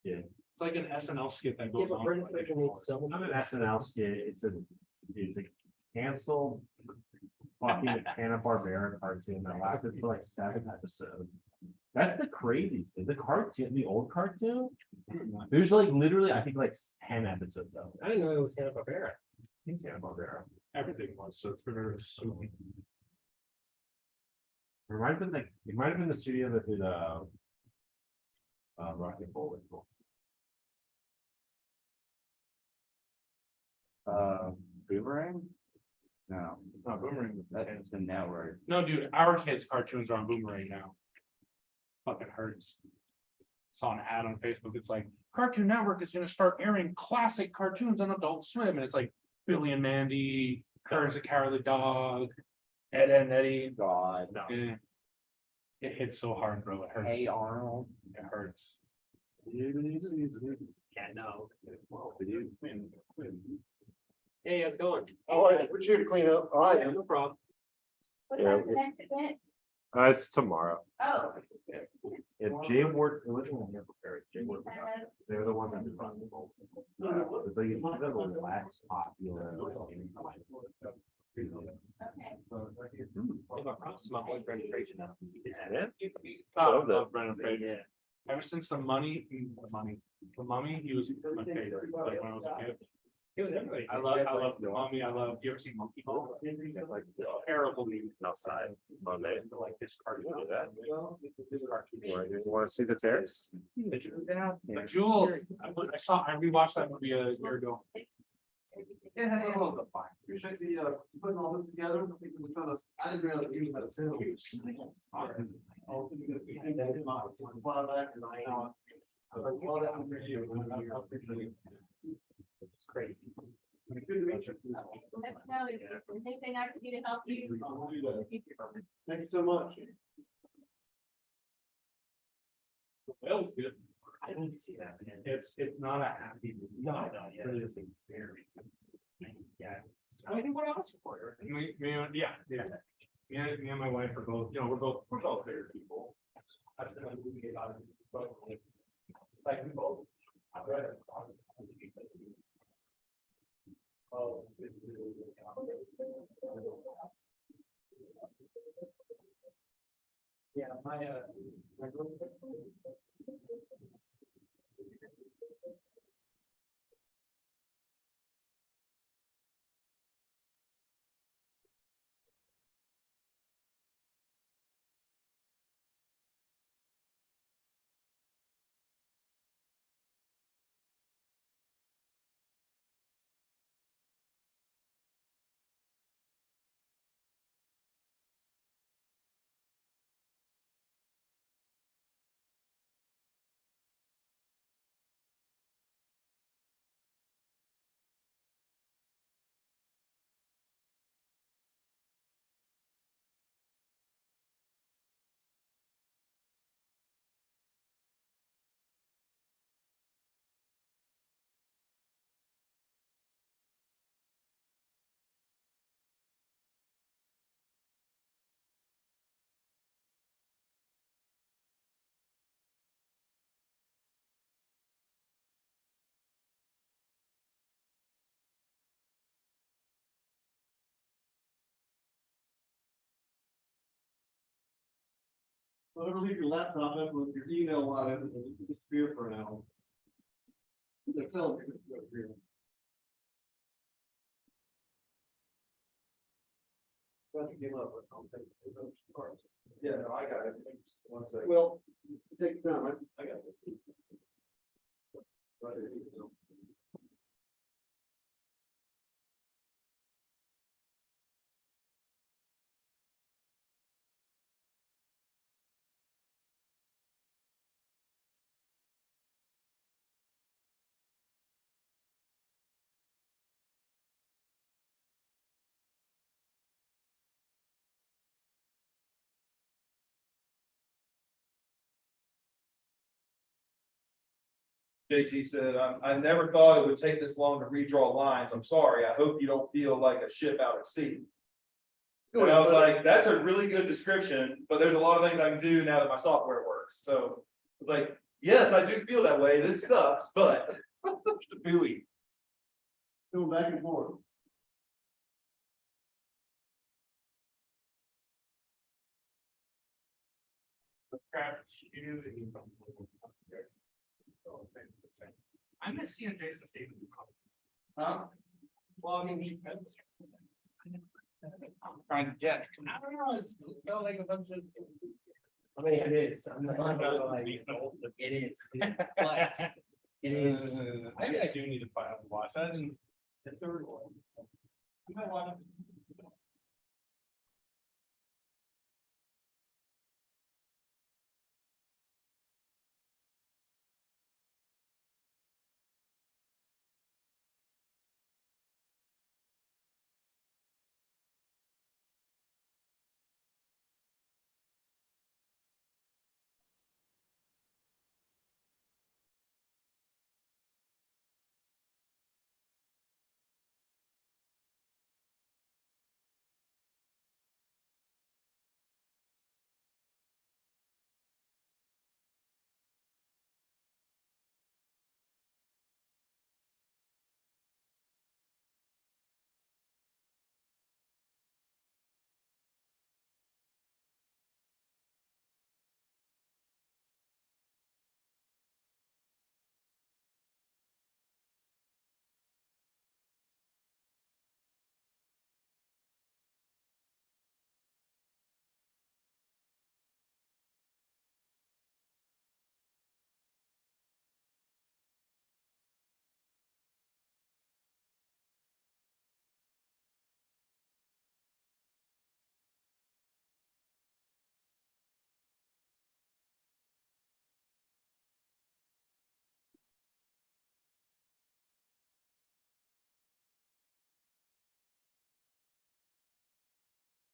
Yeah. It's like an SNL skit that Yeah, goes but on. Brendan Fraser needs someone. Not an SNL skit, it's a canceled. Fucking Hanna-Barbera cartoon that lasted for like 7 episodes. That's the craziest thing, the cartoon, the old cartoon. There's like literally, I think like 10 episodes of it. I didn't know it was Hanna-Barbera. It's Hanna-Barbera. Everything was, so it's very stupid. It might have been like, it might have been the studio that did Rocket Bowling. Boomerang? No. No, Boomerang. That's the network. No, dude, our kids' cartoons are on Boomerang now. Fucking hurts. Saw an ad on Facebook, it's like, Cartoon Network is gonna start airing classic cartoons on Adult Swim, and it's like Billy and Mandy, Courage the Cowardly Dog, Ed, Ed and Eddie. God, no. Yeah. It hits so hard, bro, it hurts. Hey Arnold. It hurts. Can't know. Hey, how's it going? All right, we're here to clean up. All right. Yeah, no problem. What Yeah. time's the next event? It's tomorrow. Oh. If Jay Ward, originally here prepared, Jay Ward, they're the ones that do fun. It's like, it's the less popular. Okay. Yeah, my props, my boy Brendan Fraser now. Yeah. I love Brendan Fraser. Ever since the Mummy, he was my favorite, like when I was a kid. It was everybody. I love the Mummy, you ever seen Monkey Ball? Like terrible movie. Outside Monday. Like this cartoon. You want to see the terrace? But Jules, I rewatched that movie a year ago. You should see, putting all this together, I didn't realize you had a sale. It's crazy. Let me know if there's anything I can do to help you. Thank you so much. Well, good. I need to see that. Man. It's not a happy movie. No, yeah. It is a very. Yeah. I mean, what else for it? Yeah. Me and my wife are both, we're both fair people. Like we both. I'd rather talk to people. Oh. Yeah, my Don't leave your laptop up with your email on it, and it'll disappear for an hour. Tell them. Yeah, no, I got it. One second. Well, take your time, I got it. Right here. JT said, I never thought it would take this long to redraw lines. I'm sorry. I hope you don't feel like a ship out at sea. And I was like, that's a really good description, but there's a lot of things I can do now that my software works, so. It's like, yes, I do feel that way, this sucks, but. Buoy. Go back and forth. I'm gonna see Jason Stevens. Huh? Well, I mean, he's. Trying to jet. I don't know, it's felt like a bunch of. I mean, it is, I'm not gonna lie, it is, but it is. Maybe I do need to file and watch that and the third one. You might want to.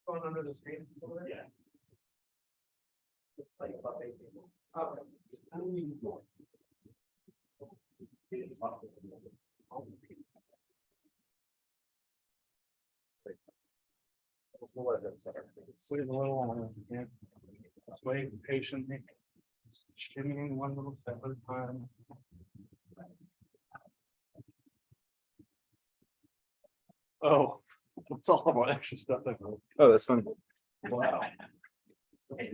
Going under the screen. Yeah. It's like about 8 people. Okay. I don't need more. Wait a little longer, yeah. Just wait patiently. Shimmying one little step at a time. Oh, it's all about extra stuff. Oh, that's fun. Wow. Right,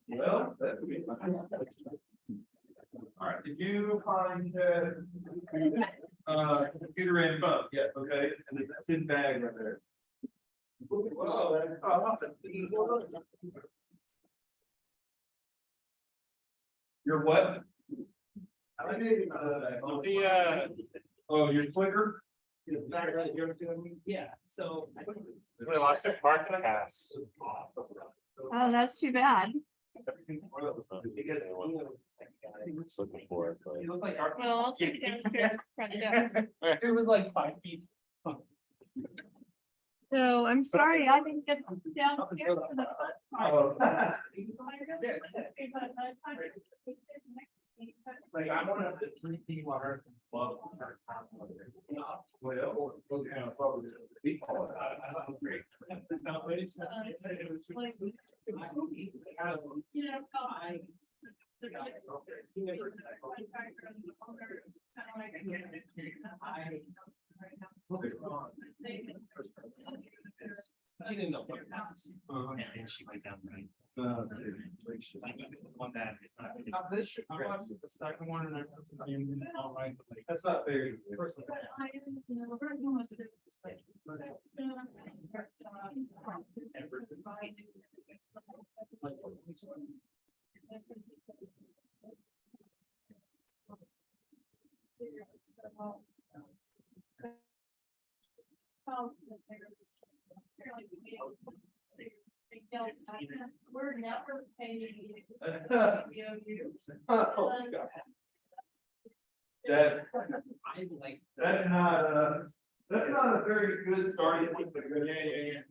well, that would be. All right, did you find computer and phone? Yeah, okay, and that's his bag right there. Whoa, Your what? Oh, your clicker? Yeah, so. We lost their parking pass. Oh, that's too bad. Because. Looking for it, but- You look like our. Well, I'll take it downstairs, front desk. It was like 5 feet. So I'm sorry, I didn't get downstairs for the first Oh. part. Like, I'm one of the 3 people on earth. Well, okay, probably. great. You know, I didn't know what it was. And she went down right. On that, it's not. The second one and everything, all right. That's not very. We're never paying. Oh, God. That, I like. that's not a very good starting point, but yeah.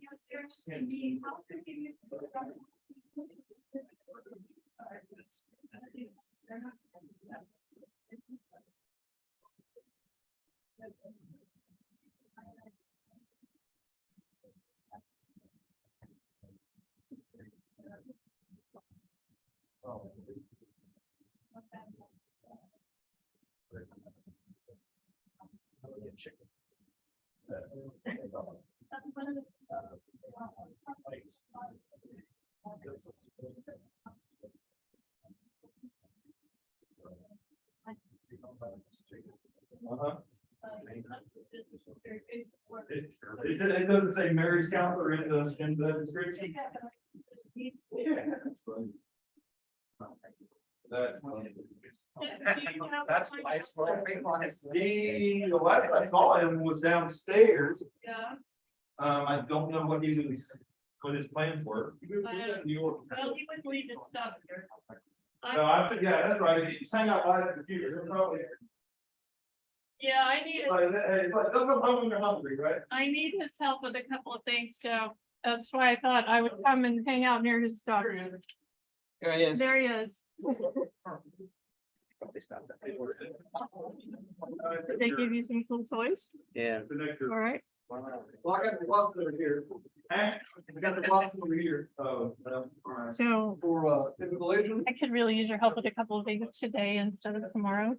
Uh-huh. It doesn't say Mary's counselor in the description. That's funny. That's why it's more big on it. The last I saw him was downstairs. Yeah, I don't know what what his plans were. well, he would leave his stuff here. No, yeah, that's right. He's hanging out by the computer. They're probably- Yeah, I need, It's like, don't go home when you're hungry, right? I need his help with a couple of things, so that's why I thought I would come and hang out near his stuff. There he is. There he is. Probably stop that. Did they give you some cool toys? Yeah. All right. Well, I got the box over here. I got the box over here. Oh, well, all right. So For, typical agent? I could really use your help with a couple of things today instead of tomorrow.